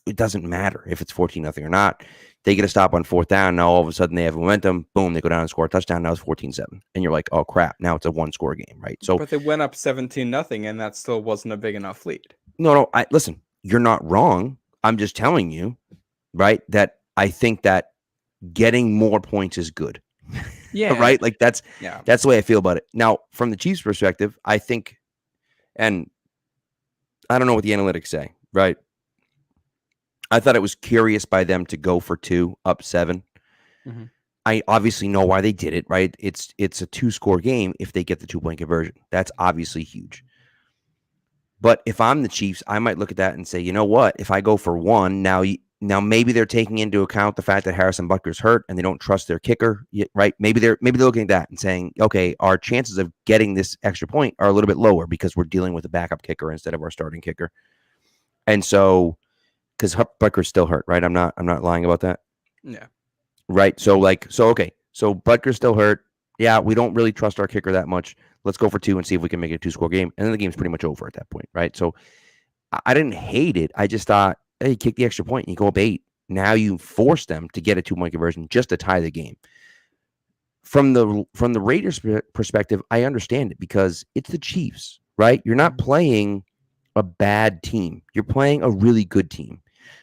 It doesn't matter if it's 14-0 or not. They get a stop on fourth down. Now all of a sudden they have momentum. Boom, they go down and score a touchdown. Now it's 14-7. And you're like, oh crap, now it's a one-score game, right? So but they went up 17-0 and that still wasn't a big enough lead. No, listen, you're not wrong. I'm just telling you, right, that I think that getting more points is good. Yeah. Right? Like that's the way I feel about it. Now, from the Chiefs' perspective, I think, and I don't know what the analytics say, right? I thought it was curious by them to go for 2 up 7. Mm-hmm. I obviously know why they did it, right? It's a 2-score game if they get the 2-point conversion. That's obviously huge. But if I'm the Chiefs, I might look at that and say, you know what? If I go for 1, now maybe they're taking into account the fact that Harrison Butker's hurt and they don't trust their kicker, right? Maybe they're looking at that and saying, okay, our chances of getting this extra point are a little bit lower because we're dealing with a backup kicker instead of our starting kicker. And so, because Butker's still hurt, right? I'm not lying about that. Yeah. Right. So okay. So Butker's still hurt. Yeah, we don't really trust our kicker that much. Let's go for 2 and see if we can make it a 2-score game. And then the game's pretty much over at that point, right? So I didn't hate it. I just thought, hey, kick the extra point and you go up 8. Now you force them to get a 2-point conversion just to tie the game. From the Raiders' perspective, I understand it because it's the Chiefs, right? You're not playing a bad team. You're playing a really good team.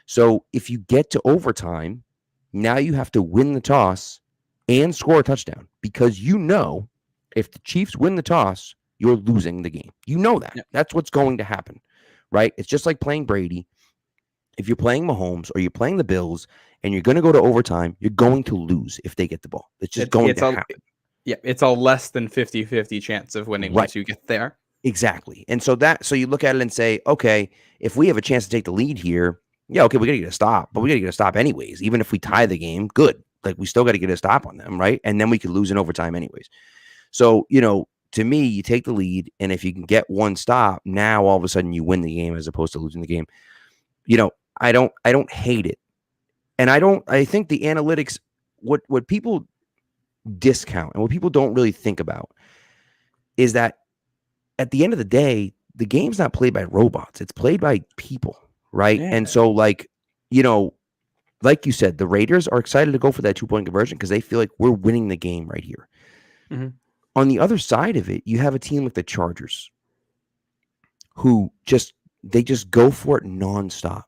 So if you get to overtime, now you have to win the toss and score a touchdown because if the Chiefs win the toss, you're losing the game. You know that. Yep. That's what's going to happen, right? It's just like playing Brady. If you're playing Mahomes or you're playing the Bills and you're going to go to overtime, you're going to lose if they get the ball. It's just going to happen. Yeah, it's a less than 50-50 chance of winning once you get there. Exactly. And so you look at it and say, okay, if we have a chance to take the lead here, yeah, okay, we got to get a stop, but we got to get a stop anyways. Even if we tie the game, good. Like we still got to get a stop on them, right? And then we could lose in overtime anyways. So, to me, you take the lead, and if you can get one stop, now all of a sudden you win the game as opposed to losing the game. I don't hate it. And I think the analytics, what people discount and what people don't really think about is that at the end of the day, the game's not played by robots. It's played by people, right? Yeah. And so like you said, the Raiders are excited to go for that 2-point conversion because they feel like we're winning the game right here. Mm-hmm. On the other side of it, you have a team like the Chargers who just go for it nonstop.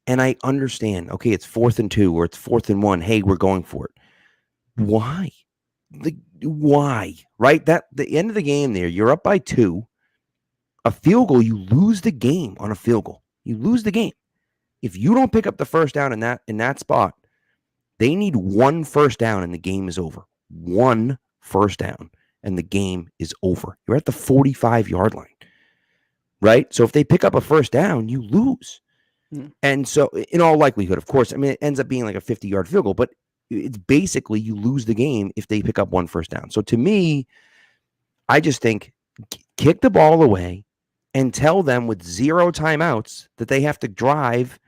And I understand, okay, it's 4th and 2 or it's 4th and 1. Hey, we're going for it. Why? Why? Right? That the end of the game there, you're up by 2. A field goal, you lose the game on a field goal. You lose the game. If you don't pick up the first down in that spot, they need 1 first down and the game is over. 1 first down and the game is over. You're at the 45-yard line. Right? So if they pick up a first down, you lose. And so in all likelihood, of course, I mean, it ends up being like a 50-yard field goal, but it's basically you lose the game if they pick up 1 first down. So to me, I just think kick the ball away and tell them with 0 timeouts that they have to drive,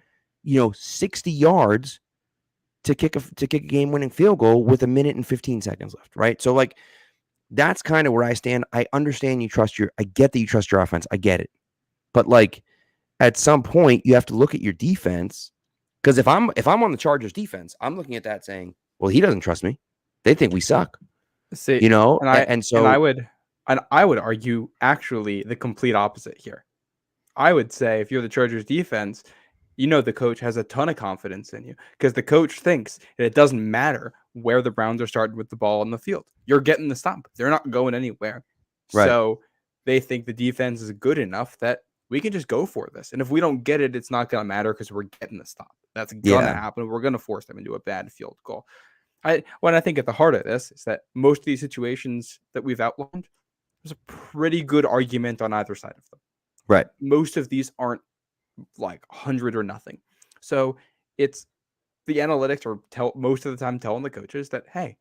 60 yards to kick a game-winning field goal with 1 minute and 15 seconds left, right? So like that's kind of where I stand. I understand I get that you trust your offense. I get it. But like at some point you have to look at your defense, because if I'm on the Chargers defense, I'm looking at that saying, well, he doesn't trust me. They think we suck. See, and I would argue actually the complete opposite here. I would say if you're the Chargers defense, the coach has a ton of confidence in you because the coach thinks that it doesn't matter where the Browns are starting with the ball on the field. You're getting the stop. They're not going anywhere. Right. So they think the defense is good enough that we can just go for this. And if we don't get it, it's not going to matter because we're getting the stop. That's going to Yeah. happen. We're going to force them into a bad field goal. When I think at the heart of this is that most of these situations that we've outlined, there's a pretty good argument on either side of them. Right. Most of these aren't like 100 or nothing. So it's the analytics are most of the time telling the coaches that, hey,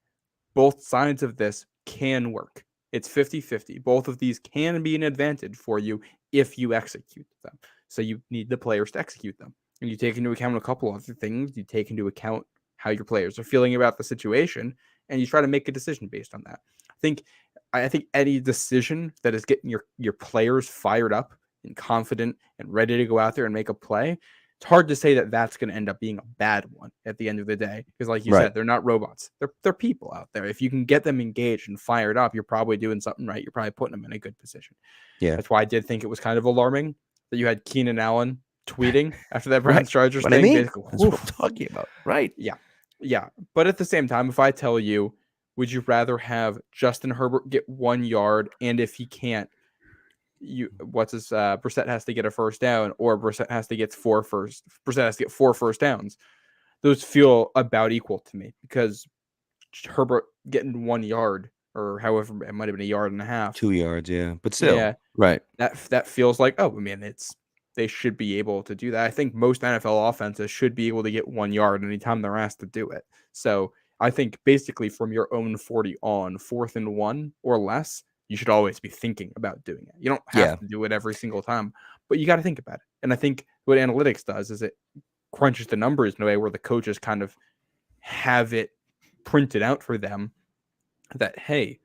both sides of this can work. It's 50-50. Both of these can be an advantage for you if you execute them. So you need the players to execute them. And you take into account a couple other things. You take into account how your players are feeling about the situation, and you try to make a decision based on that. I think any decision that is getting your players fired up and confident and ready to go out there and make a play, it's hard to say that that's going to end up being a bad one at the end of the day. Because like you said, they're not robots. They're people out there. If you can get them engaged and fired up, you're probably doing something right. You're probably putting them in a good position. Yeah. That's why I did think it was kind of alarming that you had Keenan Allen tweeting after that Browns Chargers What thing. I mean, Basically, that's what I'm talking about. Right. Yeah. But at the same time, if I tell you, would you rather have Justin Herbert get 1 yard, and if he can't, Brissett has to get a first down, or Brissett has to get 4 first downs? Those feel about equal to me, because Herbert getting 1 yard, or however, it might have been 1.5 yards. 2 yards, yeah. But still, right. That feels like, they should be able to do that. I think most NFL offenses should be able to get 1 yard anytime they're asked to do it. So I think basically from your own 40 on, 4th and 1 or less, you should always be thinking about doing it. You don't have to do it every single time, but you got to think about it. And I think what analytics does is it crunches the numbers in a way where the coaches kind of have it printed out for them that, hey,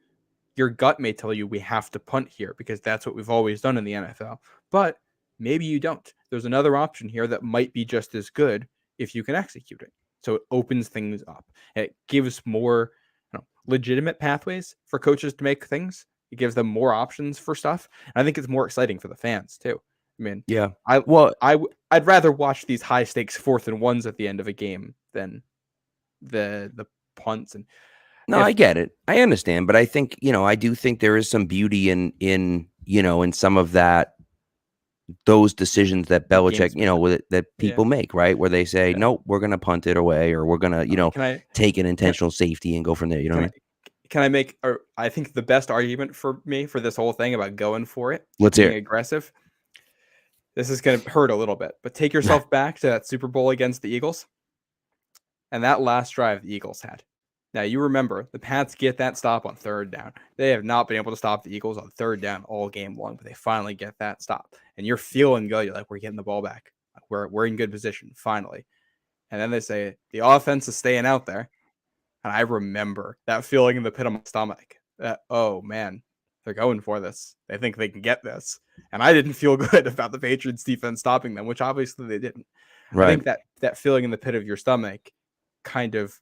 your gut may tell you we have to punt here because that's what we've always done in the NFL. But maybe you don't. There's another option here that might be just as good if you can execute it. So it opens things up. It gives more legitimate pathways for coaches to make things. It gives them more options for stuff. And I think it's more exciting for the fans too. I mean, yeah. I'd rather watch these high stakes 4th and 1s at the end of a game than the punts. And no, I get it. I understand, but I think I do think there is some beauty in some of that. Those decisions that Belichick, that people make, right? Where they say, no, we're going to punt it away, or we're going to, take an intentional safety and go from there. You know what I mean? Can I make, I think the best argument for me for this whole thing about going for it, being aggressive. This is going to hurt a little bit, but take yourself back to that Super Bowl against the Eagles and that last drive the Eagles had. Now, you remember, the Pats get that stop on 3rd down. They have not been able to stop the Eagles on 3rd down all game long, but they finally get that stop. And you're feeling good. You're like, we're getting the ball back. We're in good position, finally. And then they say, the offense is staying out there. And I remember that feeling in the pit of my stomach that, oh, man, they're going for this. They think they can get this. And I didn't feel good about the Patriots defense stopping them, which obviously they didn't. Right. I think that feeling in the pit of your stomach kind of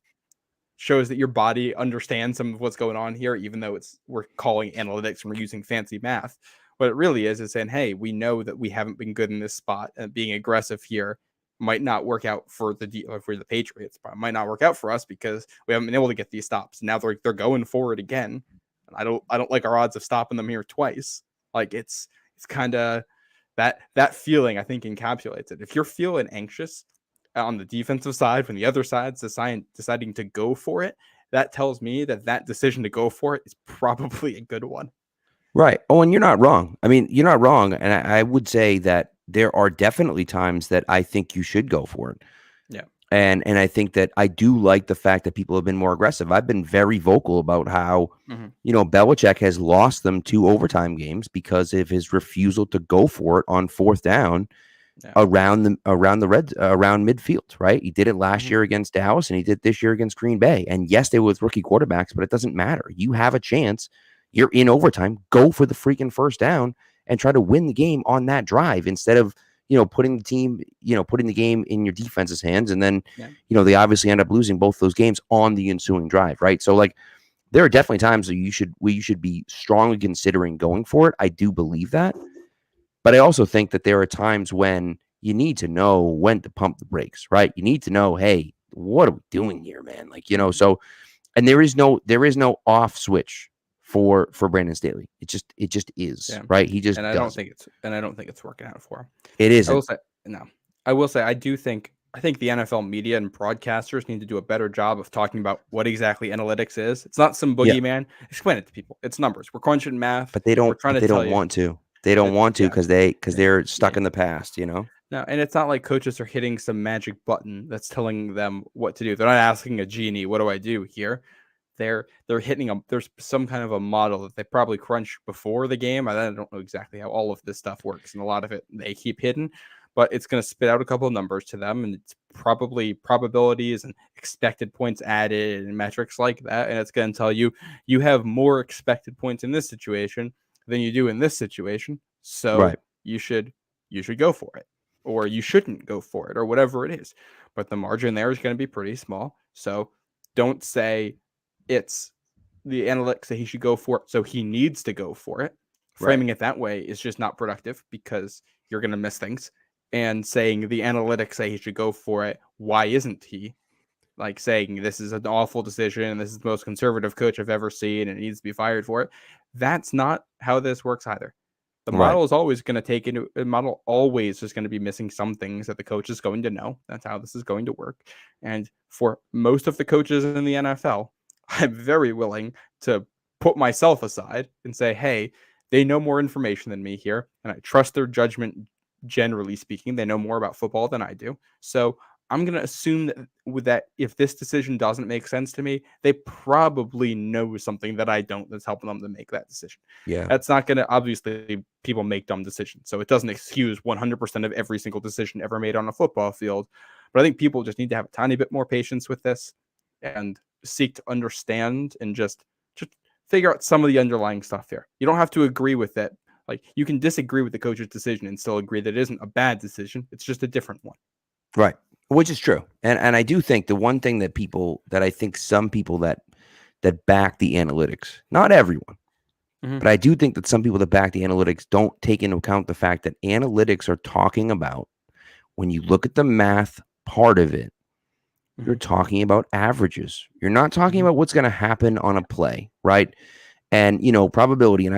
shows that your body understands some of what's going on here, even though we're calling analytics and we're using fancy math. What it really is saying, hey, we know that we haven't been good in this spot, and being aggressive here might not work out for the Patriots. It might not work out for us because we haven't been able to get these stops. Now they're going for it again. And I don't like our odds of stopping them here twice. Like it's kind of that feeling, I think, encapsulates it. If you're feeling anxious on the defensive side when the other side's deciding to go for it, that tells me that decision to go for it is probably a good one. Right. Oh, and you're not wrong. I mean, you're not wrong. And I would say that there are definitely times that I think you should go for it. Yeah. And I think that I do like the fact that people have been more aggressive. I've been very vocal about how, Belichick has lost them 2 overtime games because of his refusal to go for it on 4th down around midfield, right? He did it last year against Dallas, and he did this year against Green Bay. And yes, they were with rookie quarterbacks, but it doesn't matter. You have a chance. You're in overtime. Go for the freaking first down and try to win the game on that drive instead of, putting the game in your defense's hands. And then, they obviously end up losing both those games on the ensuing drive, right? So, like, there are definitely times that you should be strongly considering going for it. I do believe that. But I also think that there are times when you need to know when to pump the brakes, right? You need to know, hey, what are we doing here, man? Like, so, and there is no off switch for Brandon Staley. It just is, Yeah. right? He just and I does. don't think it's working out for him. It I isn't. will say no. I will say I think the NFL media and broadcasters need to do a better job of talking about what exactly analytics is. It's not some Yeah. boogeyman. Explain it to people. It's numbers. We're crunching math. But they We're don't. trying But to they tell don't you. want to. They don't want to Yeah. because they're stuck in the past. No, and it's not like coaches are hitting some magic button that's telling them what to do. They're not asking a genie, "What do I do here?" They're hitting there's some kind of a model that they probably crunch before the game. I don't know exactly how all of this stuff works, and a lot of it they keep hidden, but it's going to spit out a couple of numbers to them, and it's probably probabilities and expected points added and metrics like that, and it's going to tell you you have more expected points in this situation than you do in this situation, so Right. you should go for it, or you shouldn't go for it, or whatever it is. But the margin there is going to be pretty small, so don't say it's the analytics that he should go for it, so he needs to go for it. Framing it that way is just not productive because you're going to miss things. And saying the analytics say he should go for it, why isn't he? Like saying this is an awful decision and this is the most conservative coach I've ever seen and he needs to be fired for it. That's not how this works either. The model is always going to take into a model always is going to be missing some things that the coach is going to know. That's how this is going to work. And for most of the coaches in the NFL, I'm very willing to put myself aside and say, hey, they know more information than me here, and I trust their judgment. Generally speaking, they know more about football than I do. So I'm going to assume that if this decision doesn't make sense to me, they probably know something that I don't that's helping them to make that decision. Yeah. That's not going to, obviously, people make dumb decisions. So it doesn't excuse 100% of every single decision ever made on a football field. But I think people just need to have a tiny bit more patience with this and seek to understand and just figure out some of the underlying stuff here. You don't have to agree with it. Like, you can disagree with the coach's decision and still agree that it isn't a bad decision. It's just a different one. Right. Which is true. And I do think the one thing that I think some people that back the analytics, not everyone, but I do think that some people that back the analytics don't take into account the fact that analytics are talking about, when you look at the math part of it, you're talking about averages. You're not talking about what's going to happen on a play, right? And, probability, and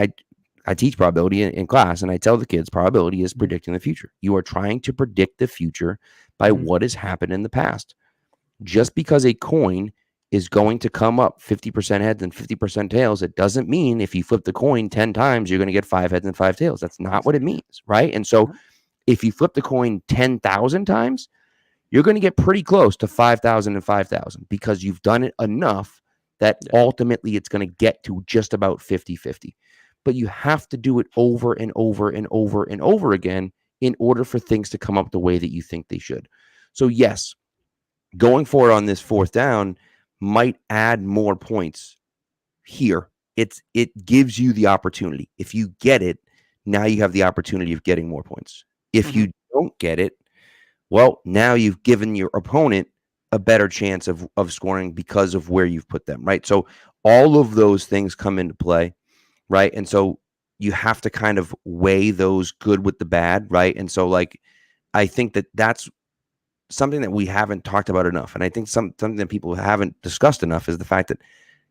I teach probability in class, and I tell the kids probability is predicting the future. You are trying to predict the future by what has happened in the past. Just because a coin is going to come up 50% heads and 50% tails, it doesn't mean if you flip the coin 10 times, you're going to get 5 heads and 5 tails. That's not what it means, right? And so if you flip the coin 10,000 times, you're going to get pretty close to 5,000 and 5,000 because you've done it enough that ultimately it's going to get to just about 50-50. But you have to do it over and over and over and over again in order for things to come up the way that you think they should. So yes, going for it on this fourth down might add more points here. It gives you the opportunity. If you get it, now you have the opportunity of getting more points. If you don't get it, well, now you've given your opponent a better chance of scoring because of where you've put them, right? So all of those things come into play, right? And so you have to kind of weigh those good with the bad, right? And so, like, I think that that's something that we haven't talked about enough. And I think something that people haven't discussed enough is the fact that,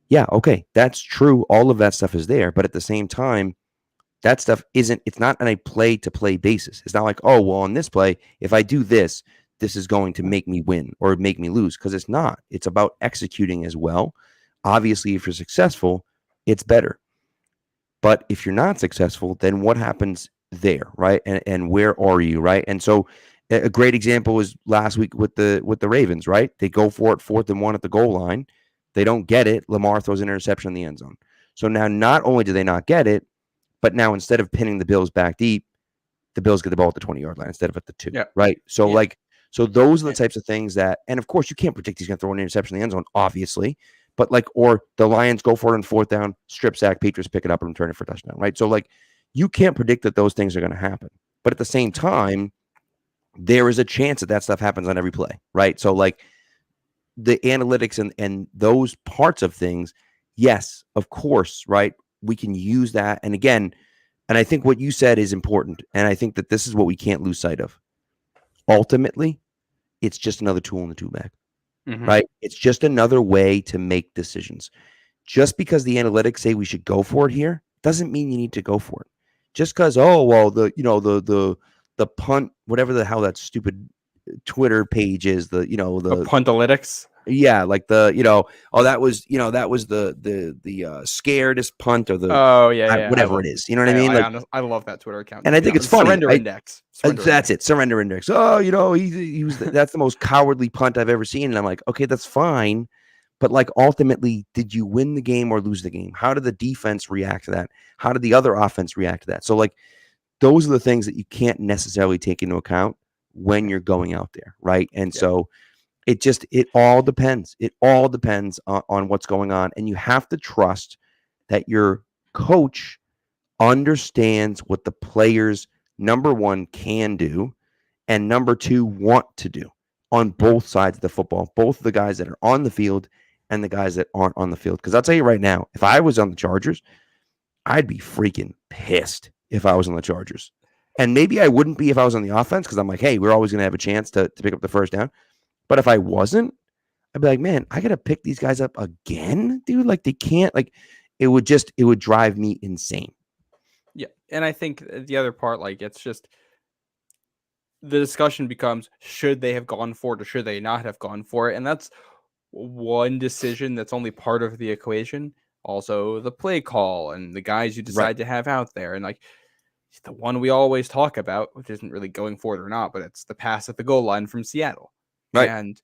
yeah, okay, that's true. All of that stuff is there. But at the same time, that stuff it's not on a play-to-play basis. It's not like, oh, well, on this play, if I do this, this is going to make me win or make me lose, because it's not. It's about executing as well. Obviously, if you're successful, it's better. But if you're not successful, then what happens there, right? And where are you, right? And so a great example was last week with the Ravens, right? They go for it 4th and 1 at the goal line. They don't get it. Lamar throws an interception in the end zone. So now not only do they not get it, but now instead of pinning the Bills back deep, the Bills get the ball at the 20-yard line instead of at the 2, right? So so those are the types of things that, and of course you can't predict he's going to throw an interception in the end zone, obviously, but or the Lions go for it on 4th down, strip sack, Patriots pick it up and return it for a touchdown, right? So you can't predict that those things are going to happen. But at the same time, there is a chance that stuff happens on every play, right? So the analytics and those parts of things, yes, of course, right? We can use that. And again, and I think what you said is important. And I think that this is what we can't lose sight of. Ultimately, it's just another tool in the tool bag, right? It's just another way to make decisions. just because the analytics say we should go for it here doesn't mean you need to go for it. Just because, oh well, the punt, whatever the hell that stupid Twitter page is, the Puntalytics. yeah, like that was the scaredest punt or the Oh yeah, whatever it is. You know what I mean? Like, I love that Twitter account. and I think it's funny. Surrender index. That's it. Surrender index. Oh, he was that's the most cowardly punt I've ever seen. And I'm like, okay, that's fine. But like ultimately, did you win the game or lose the game? How did the defense react to that? How did the other offense react to that? So like those are the things that you can't necessarily take into account when you're going out there, right? And so it all depends. It all depends on what's going on. And you have to trust that your coach understands what the players, number one, can do, and number two, want to do on both sides of the football, both the guys that are on the field and the guys that aren't on the field. Because I'll tell you right now, if I was on the Chargers, I'd be freaking pissed if I was on the Chargers. And maybe I wouldn't be if I was on the offense, because I'm like, hey, we're always going to have a chance to pick up the first down. But if I wasn't, I'd be like, man, I got to pick these guys up again, dude. Like they can't, like it would drive me insane. Yeah. And I think the other part, like it's just the discussion becomes, should they have gone for it or should they not have gone for it? And that's one decision that's only part of the equation. Also the play call and the guys you decide to have out there. And like the one we always talk about, which isn't really going for it or not, but it's the pass at the goal line from Seattle. Right. And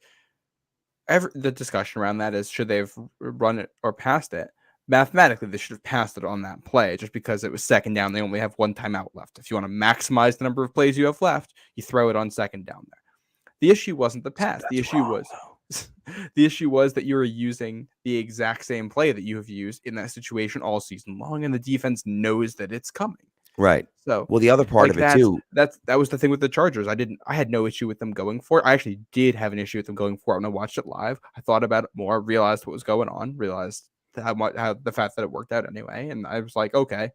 the discussion around that is, should they have run it or passed it? Mathematically, they should have passed it on that play just because it was second down. They only have one timeout left. If you want to maximize the number of plays you have left, you throw it on second down there. The issue wasn't the pass. The issue was that you were using the exact same play that you have used in that situation all season long, and the defense knows that it's coming. Right. So, well, the other part of it too. That was the thing with the Chargers. I had no issue with them going for it. I actually did have an issue with them going for it when I watched it live. I thought about it more, realized what was going on, realized how the fact that it worked out anyway, and I was like, okay,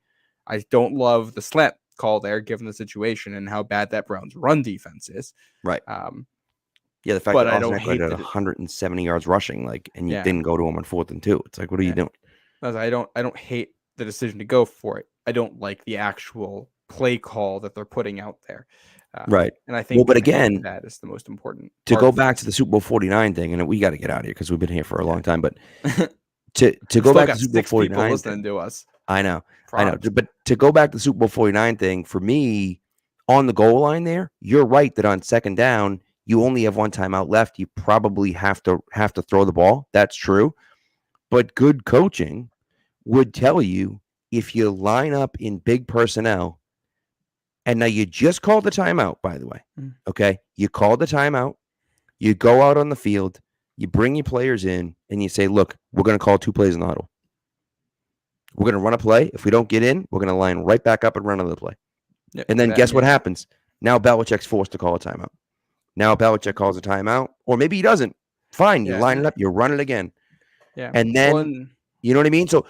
I don't love the slant call there, given the situation and how bad that Browns run defense is. Right. Yeah, the fact but that I don't hate at 170 yards rushing, like, and you didn't go to him on 4th and 2. It's like, what are you doing? I don't hate the decision to go for it. I don't like the actual play call that they're putting out there. Right. And I think, but again, that is the most important. To go back to the Super Bowl 49 thing, and we got to get out of here because we've been here for a long time. But to go back to Super Bowl 49, listening to us. I know. But to go back to the Super Bowl 49 thing, for me, on the goal line there, you're right that on second down, you only have one timeout left. You probably have to throw the ball. That's true. But good coaching would tell you, if you line up in big personnel, and now you just called the timeout, by the way, okay? You called the timeout, you go out on the field, you bring your players in, and you say, look, we're going to call 2 plays in the huddle. We're going to run a play. If we don't get in, we're going to line right back up and run another play. Yep, and then guess what happens? Now Belichick's forced to call a timeout. Now Belichick calls a timeout, or maybe he doesn't. Fine, you line it up, you run it again. Yeah. And then... You know what I mean? So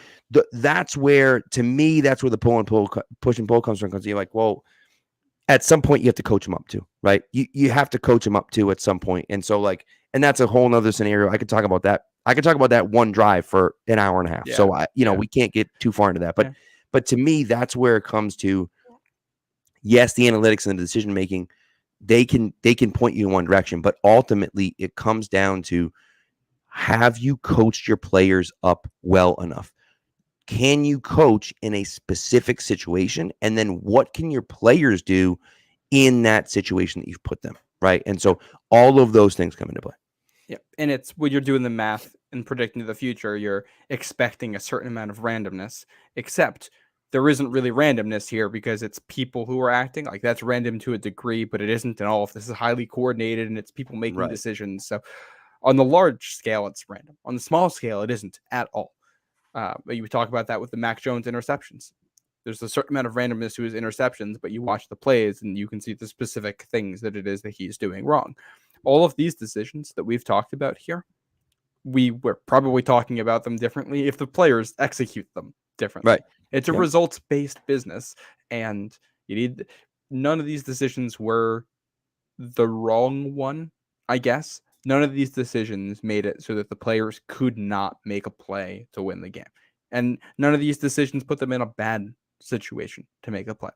that's where, to me, that's where the push and pull comes from. Because you're like, well, at some point you have to coach them up too, right? You have to coach them up too at some point. And so and that's a whole nother scenario. I could talk about that. I could talk about that one drive for an hour and a half. Yeah. So we can't get too far into that. But to me, that's where it comes to. Yes, the analytics and the decision making, they can point you in one direction, but ultimately it comes down to, have you coached your players up well enough? Can you coach in a specific situation? And then what can your players do in that situation that you've put them, right? And so all of those things come into play. Yeah. And it's when you're doing the math and predicting the future, you're expecting a certain amount of randomness, except there isn't really randomness here because it's people who are acting. Like, that's random to a degree, but it isn't. And all of this is highly coordinated, and it's people making decisions. So on the large scale, it's random. On the small scale, it isn't at all. But you would talk about that with the Mac Jones interceptions. There's a certain amount of randomness to his interceptions, but you watch the plays and you can see the specific things that it is that he's doing wrong. All of these decisions that we've talked about here, we were probably talking about them differently if the players execute them differently. Right. It's a results-based business, and none of these decisions were the wrong one, I guess. none of these decisions made it so that the players could not make a play to win the game. And none of these decisions put them in a bad situation to make a play.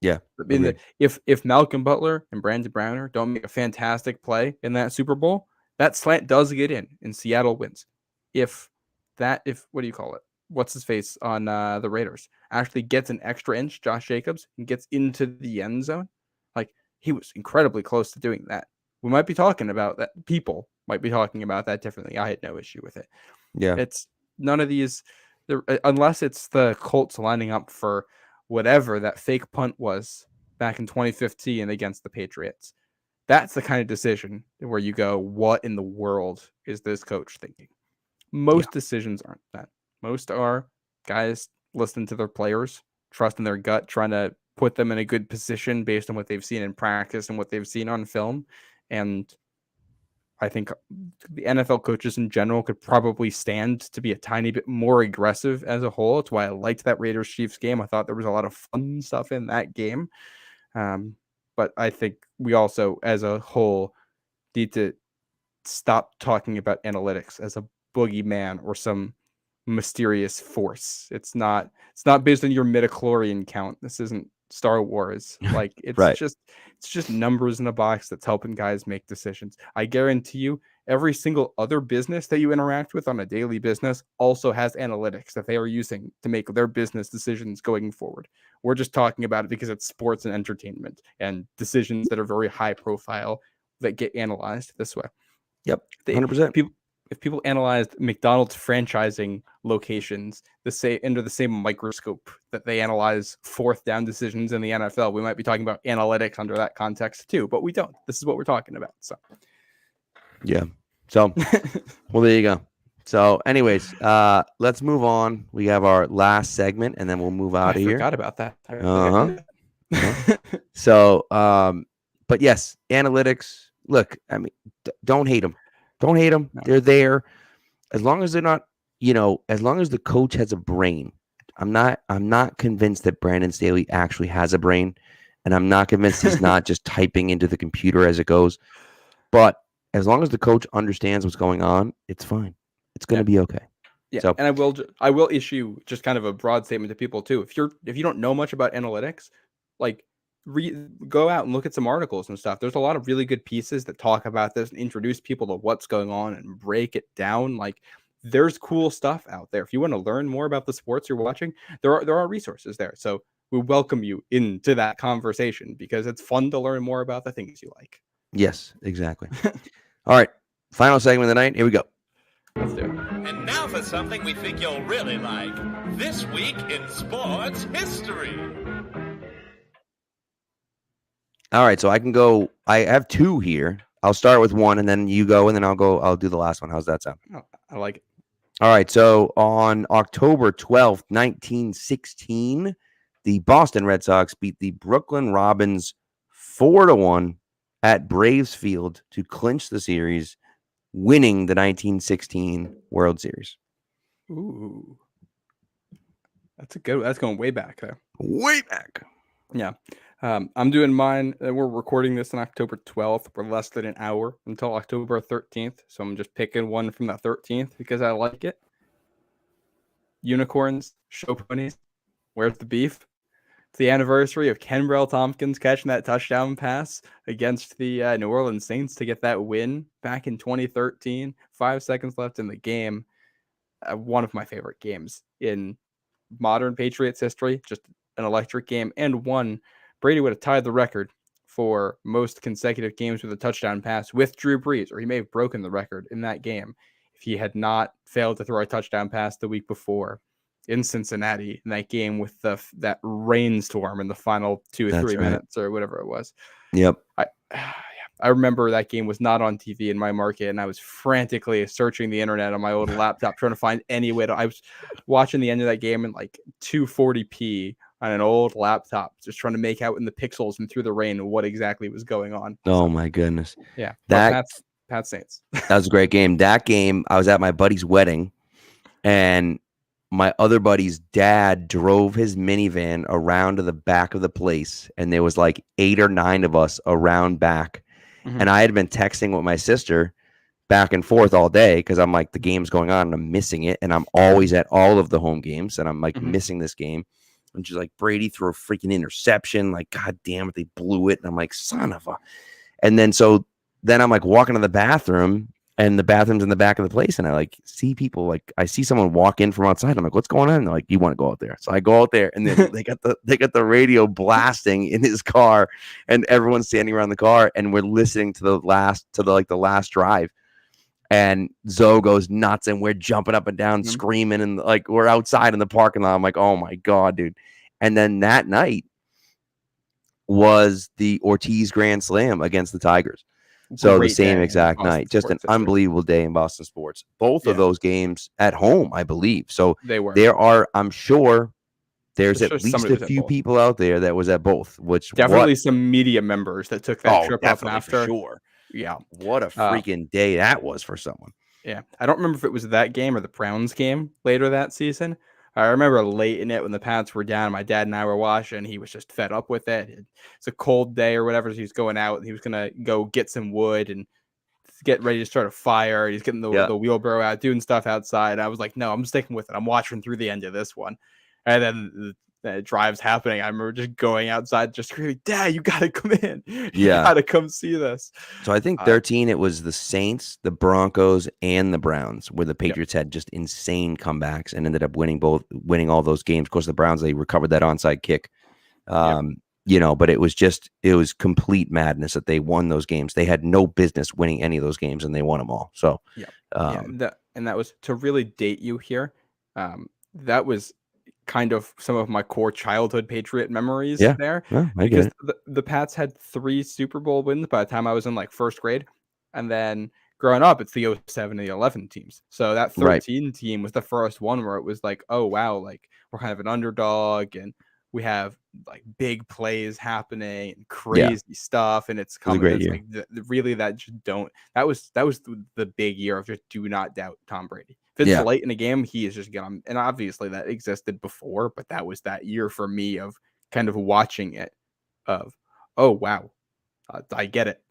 Yeah. I mean, if Malcolm Butler and Brandon Browner don't make a fantastic play in that Super Bowl, that slant does get in Seattle wins. If what do you call it? What's his face on the Raiders actually gets an extra inch, Josh Jacobs, and gets into the end zone, like he was incredibly close to doing that. We might be talking about that. People might be talking about that differently. I had no issue with it. Yeah. It's none of these, unless it's the Colts lining up for whatever that fake punt was back in 2015 against the Patriots. That's the kind of decision where you go, what in the world is this coach thinking? Most decisions aren't that. Most are guys listening to their players, trusting their gut, trying to put them in a good position based on what they've seen in practice and what they've seen on film. And I think the NFL coaches in general could probably stand to be a tiny bit more aggressive as a whole. It's why I liked that Raiders-Chiefs game. I thought there was a lot of fun stuff in that game. But I think we also, as a whole, need to stop talking about analytics as a boogeyman or some mysterious force. It's not based on your midichlorian count. This isn't Star Wars. Like it's Right. it's just numbers in a box that's helping guys make decisions. I guarantee you every single other business that you interact with on a daily business also has analytics that they are using to make their business decisions going forward. We're just talking about it because it's sports and entertainment and decisions that are very high profile that get analyzed this way. Yep. 100%. If people analyzed McDonald's franchising locations under the same microscope that they analyze fourth down decisions in the NFL, we might be talking about analytics under that context too, but we don't. This is what we're talking about. So, yeah. So, well, there you go. So, anyways, let's move on. We have our last segment, and then we'll move out of here. I forgot about that. So, but yes, analytics. Look, I mean, don't hate them. Don't hate them. No. They're there. As long as they're not, as long as the coach has a brain. I'm not convinced that Brandon Staley actually has a brain, and I'm not convinced he's not just typing into the computer as it goes. But as long as the coach understands what's going on, it's fine. It's going to be okay. Yeah, so, and I will issue just kind of a broad statement to people too. If you don't know much about analytics, like go out and look at some articles and stuff. There's a lot of really good pieces that talk about this and introduce people to what's going on and break it down. Like there's cool stuff out there. If you want to learn more about the sports you're watching, there are resources there. So we welcome you into that conversation because it's fun to learn more about the things you like. Yes, exactly. All right. Final segment of the night. Here we go. Let's do it. And now for something we think you'll really like. This week in sports history. All right, so I can go. I have two here. I'll start with one, and then you go, and then I'll do the last one. How's that sound? Oh, I like it. All right, so on October 12th, 1916, the Boston Red Sox beat the Brooklyn Robins 4-1 at Braves Field to clinch the series, winning the 1916 World Series. Ooh. That's going way back there. Way back. Yeah. I'm doing mine. We're recording this on October 12th. We're less than an hour until October 13th. So I'm just picking one from the 13th because I like it. Unicorns, show ponies. Where's the beef? It's the anniversary of Kenbrell Tompkins catching that touchdown pass against the New Orleans Saints to get that win back in 2013. 5 seconds left in the game. One of my favorite games in modern Patriots history. Just an electric game, and one Brady would have tied the record for most consecutive games with a touchdown pass with Drew Brees, or he may have broken the record in that game if he had not failed to throw a touchdown pass the week before in Cincinnati in that game with that rainstorm in the final 2 or 3 minutes or whatever it was. Yep. I remember that game was not on TV in my market, and I was frantically searching the internet on my old laptop trying to find any way to. I was watching the end of that game in like 240p on an old laptop, just trying to make out in the pixels and through the rain what exactly was going on. Oh my goodness! Yeah, Pat Saints. That was a great game. That game, I was at my buddy's wedding, and my other buddy's dad drove his minivan around to the back of the place, and there was like 8 or 9 of us around back. Mhm. And I had been texting with my sister back and forth all day because I'm like, the game's going on and I'm missing it. And I'm always at all of the home games and I'm like Mhm. missing this game. And she's like, Brady threw a freaking interception. Like, God damn it, they blew it. And I'm like, son of a. And then I'm like walking to the bathroom and the bathroom's in the back of the place. And I like see people, like I see someone walk in from outside. I'm like, what's going on? And they're like, you want to go out there? So I go out there and then they got the radio blasting in his car and everyone's standing around the car and we're listening to the last drive. And Zoe goes nuts and we're jumping up and down, screaming, and like we're outside in the parking lot. I'm like, oh my God, dude. And then that night was the Ortiz Grand Slam against the Tigers. So Great the same day in exact Boston night, just an sports history. unbelievable day in Boston sports. Both of those games at home, I believe. So They were. I'm sure there's For at sure least somebody a was at few both. people out there that was at both, which Definitely some media members that took that trip up definitely after. for sure. Yeah. What a freaking day that was for someone. Yeah. I don't remember if it was that game or the Browns game later that season. I remember late in it when the Pats were down, my dad and I were watching. He was just fed up with it. It's a cold day or whatever. So he was going out and he was going to go get some wood and get ready to start a fire. He's getting the wheelbarrow out, doing stuff outside. I was like, no, I'm sticking with it. I'm watching through the end of this one. And then the drive's happening. I remember just going outside, just screaming, Dad, you got to come in. You got to come see this. So I think 13, it was the Saints, the Broncos, and the Browns, where the Patriots had just insane comebacks and ended up winning all those games. Of course, the Browns, they recovered that onside kick. But it was complete madness that they won those games. They had no business winning any of those games, and they won them all. So, that was to really date you here. That was kind of some of my core childhood Patriot memories there. Yeah, because the Pats had 3 Super Bowl wins by the time I was in like first grade. And then growing up, it's the 07 and the 11 teams. So that 13 team was the first one where it was like, oh, wow, like we're kind of an underdog and we have like big plays happening and crazy stuff. And it's coming. It was a great year. Like, really, that was the big year of just do not doubt Tom Brady. If it's late in a game, he is just going to, and obviously that existed before, but that was that year for me of kind of watching it of, oh, wow, I get it.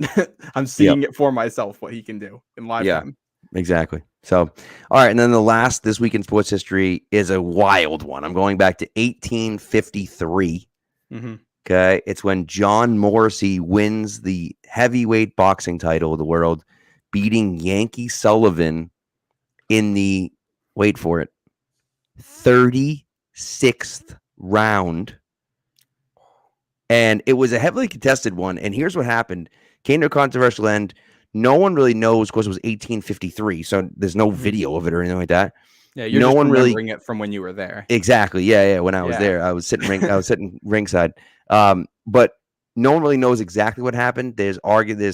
I'm seeing it for myself, what he can do in live time. Exactly. So, all right. And then the last this week in sports history is a wild one. I'm going back to 1853. Okay. It's when John Morrissey wins the heavyweight boxing title of the world, beating Yankee Sullivan in the, wait for it, 36th round. And it was a heavily contested one. And here's what happened. Came to a controversial end. No one really knows, because it was 1853. So there's no video of it or anything like that. Yeah, you're just remembering it from when you were there. Exactly. Yeah. When I was there, I was sitting ringside. But no one really knows exactly what happened. There's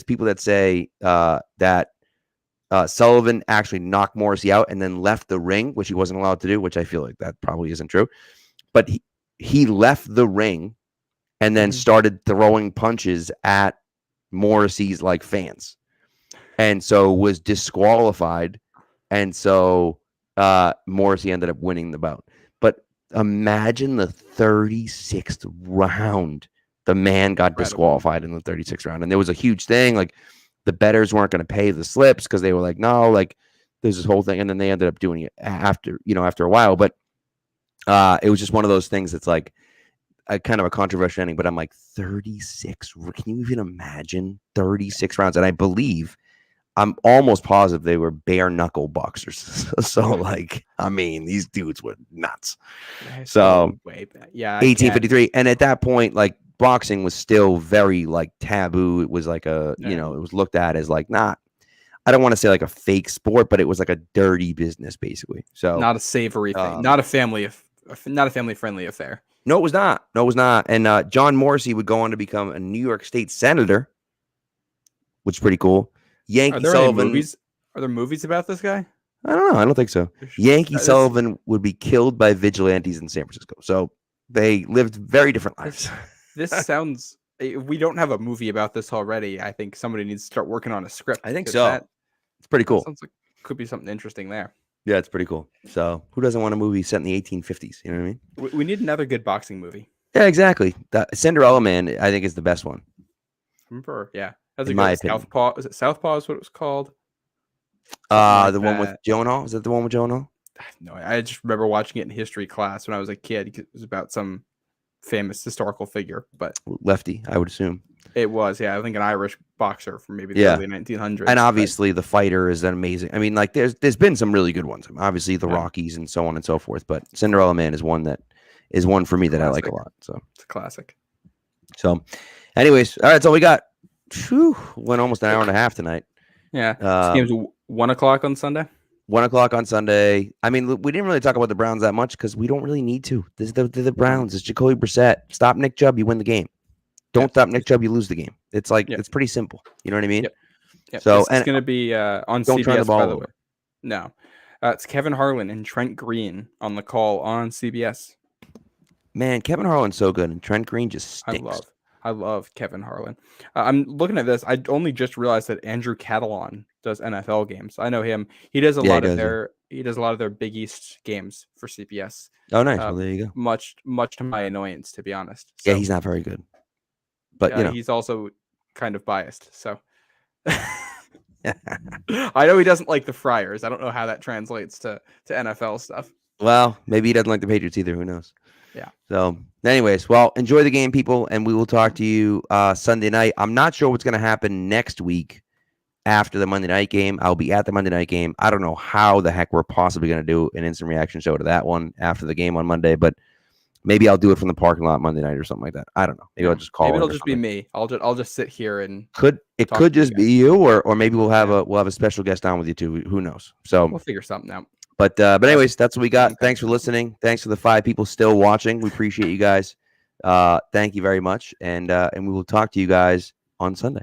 people that say that Sullivan actually knocked Morrissey out and then left the ring, which he wasn't allowed to do, which I feel like that probably isn't true. But he left the ring and then started throwing punches at Morrissey's like fans, and so was disqualified. And so Morrissey ended up winning the bout. But imagine the 36th round. The man got disqualified in the 36th round. And there was a huge thing. Like the bettors weren't going to pay the slips because they were like, no, like there's this whole thing. And then they ended up doing it after a while. But it was just one of those things that's like a kind of a controversial ending. But I'm like, 36. Can you even imagine 36 rounds? And I believe, I'm almost positive they were bare knuckle boxers. So like, I mean, these dudes were nuts. So way back. Yeah. 1853. And at that point, like boxing was still very like taboo. It was like it was looked at as like I don't want to say like a fake sport, but it was like a dirty business basically. So not a savory thing, not a family friendly affair. No, it was not. And John Morrissey would go on to become a New York State senator, which is pretty cool. Yankee Sullivan. Are there movies about this guy? I don't know. I don't think so. Yankee Sullivan would be killed by vigilantes in San Francisco. So they lived very different lives. This sounds. If we don't have a movie about this already, I think somebody needs to start working on a script. I think so. It's pretty cool. Sounds like could be something interesting there. Yeah, it's pretty cool. So who doesn't want a movie set in the 1850s? You know what I mean? We need another good boxing movie. Yeah, exactly. The Cinderella Man, I think, is the best one. I remember, yeah. That's a in my good opinion. Southpaw. Is it Southpaw? Is what it was called? The one with that. Jonah. Is that the one with Jonah? No, I just remember watching it in history class when I was a kid. It was about some famous historical figure, but Lefty, I would assume. it was, yeah, I think an Irish boxer from maybe the Yeah. early 1900s. And but- obviously, the fighter is amazing. I mean, like there's been some really good ones. Obviously, the Yeah. Rockies and so on and so forth. But Cinderella Man is one for me that I like a Classic. lot. So, it's a classic. anyways, all right, that's all we got. Whew, went almost an hour and a half tonight. Yeah, this game's 1 o'clock on Sunday. 1 o'clock on Sunday. I mean, we didn't really talk about the Browns that much because we don't really need to. They're the Browns. It's Jacoby Brissett. Stop Nick Chubb, you win the game. Don't stop Nick Chubb, you lose the game. It's like it's pretty simple. You know what I mean? Yep. Yep. So it's going to be on don't CBS. turn the ball by the over. way. No, it's Kevin Harlan and Trent Green on the call on CBS. Man, Kevin Harlan's so good, and Trent Green just stinks. I love Kevin Harlan. I'm looking at this. I only just realized that Andrew Catalon does NFL games. I know him. He does a lot of their Big East games for CBS. Oh, nice. Well, there you go. Much to my annoyance, to be honest. Yeah, So, he's not very good. But you know, he's also kind of biased. So I know he doesn't like the Friars. I don't know how that translates to NFL stuff. well, maybe he doesn't like the Patriots either. Who knows? Yeah. So, anyways, well, enjoy the game, people, and we will talk to you Sunday night. I'm not sure what's going to happen next week after the Monday night game. I'll be at the Monday night game. I don't know how the heck we're possibly going to do an instant reaction show to that one after the game on Monday, but maybe I'll do it from the parking lot Monday night or something like that. I don't know. Maybe I'll just call. Maybe in it'll or just be something. me. I'll just sit here and Could talk to just you be you, or maybe we'll have a special guest on with you too. Who knows? So we'll figure something out. But anyways, that's what we got. Okay. Thanks for listening. Thanks for the 5 people still watching. We appreciate you guys. Thank you very much, and we will talk to you guys on Sunday.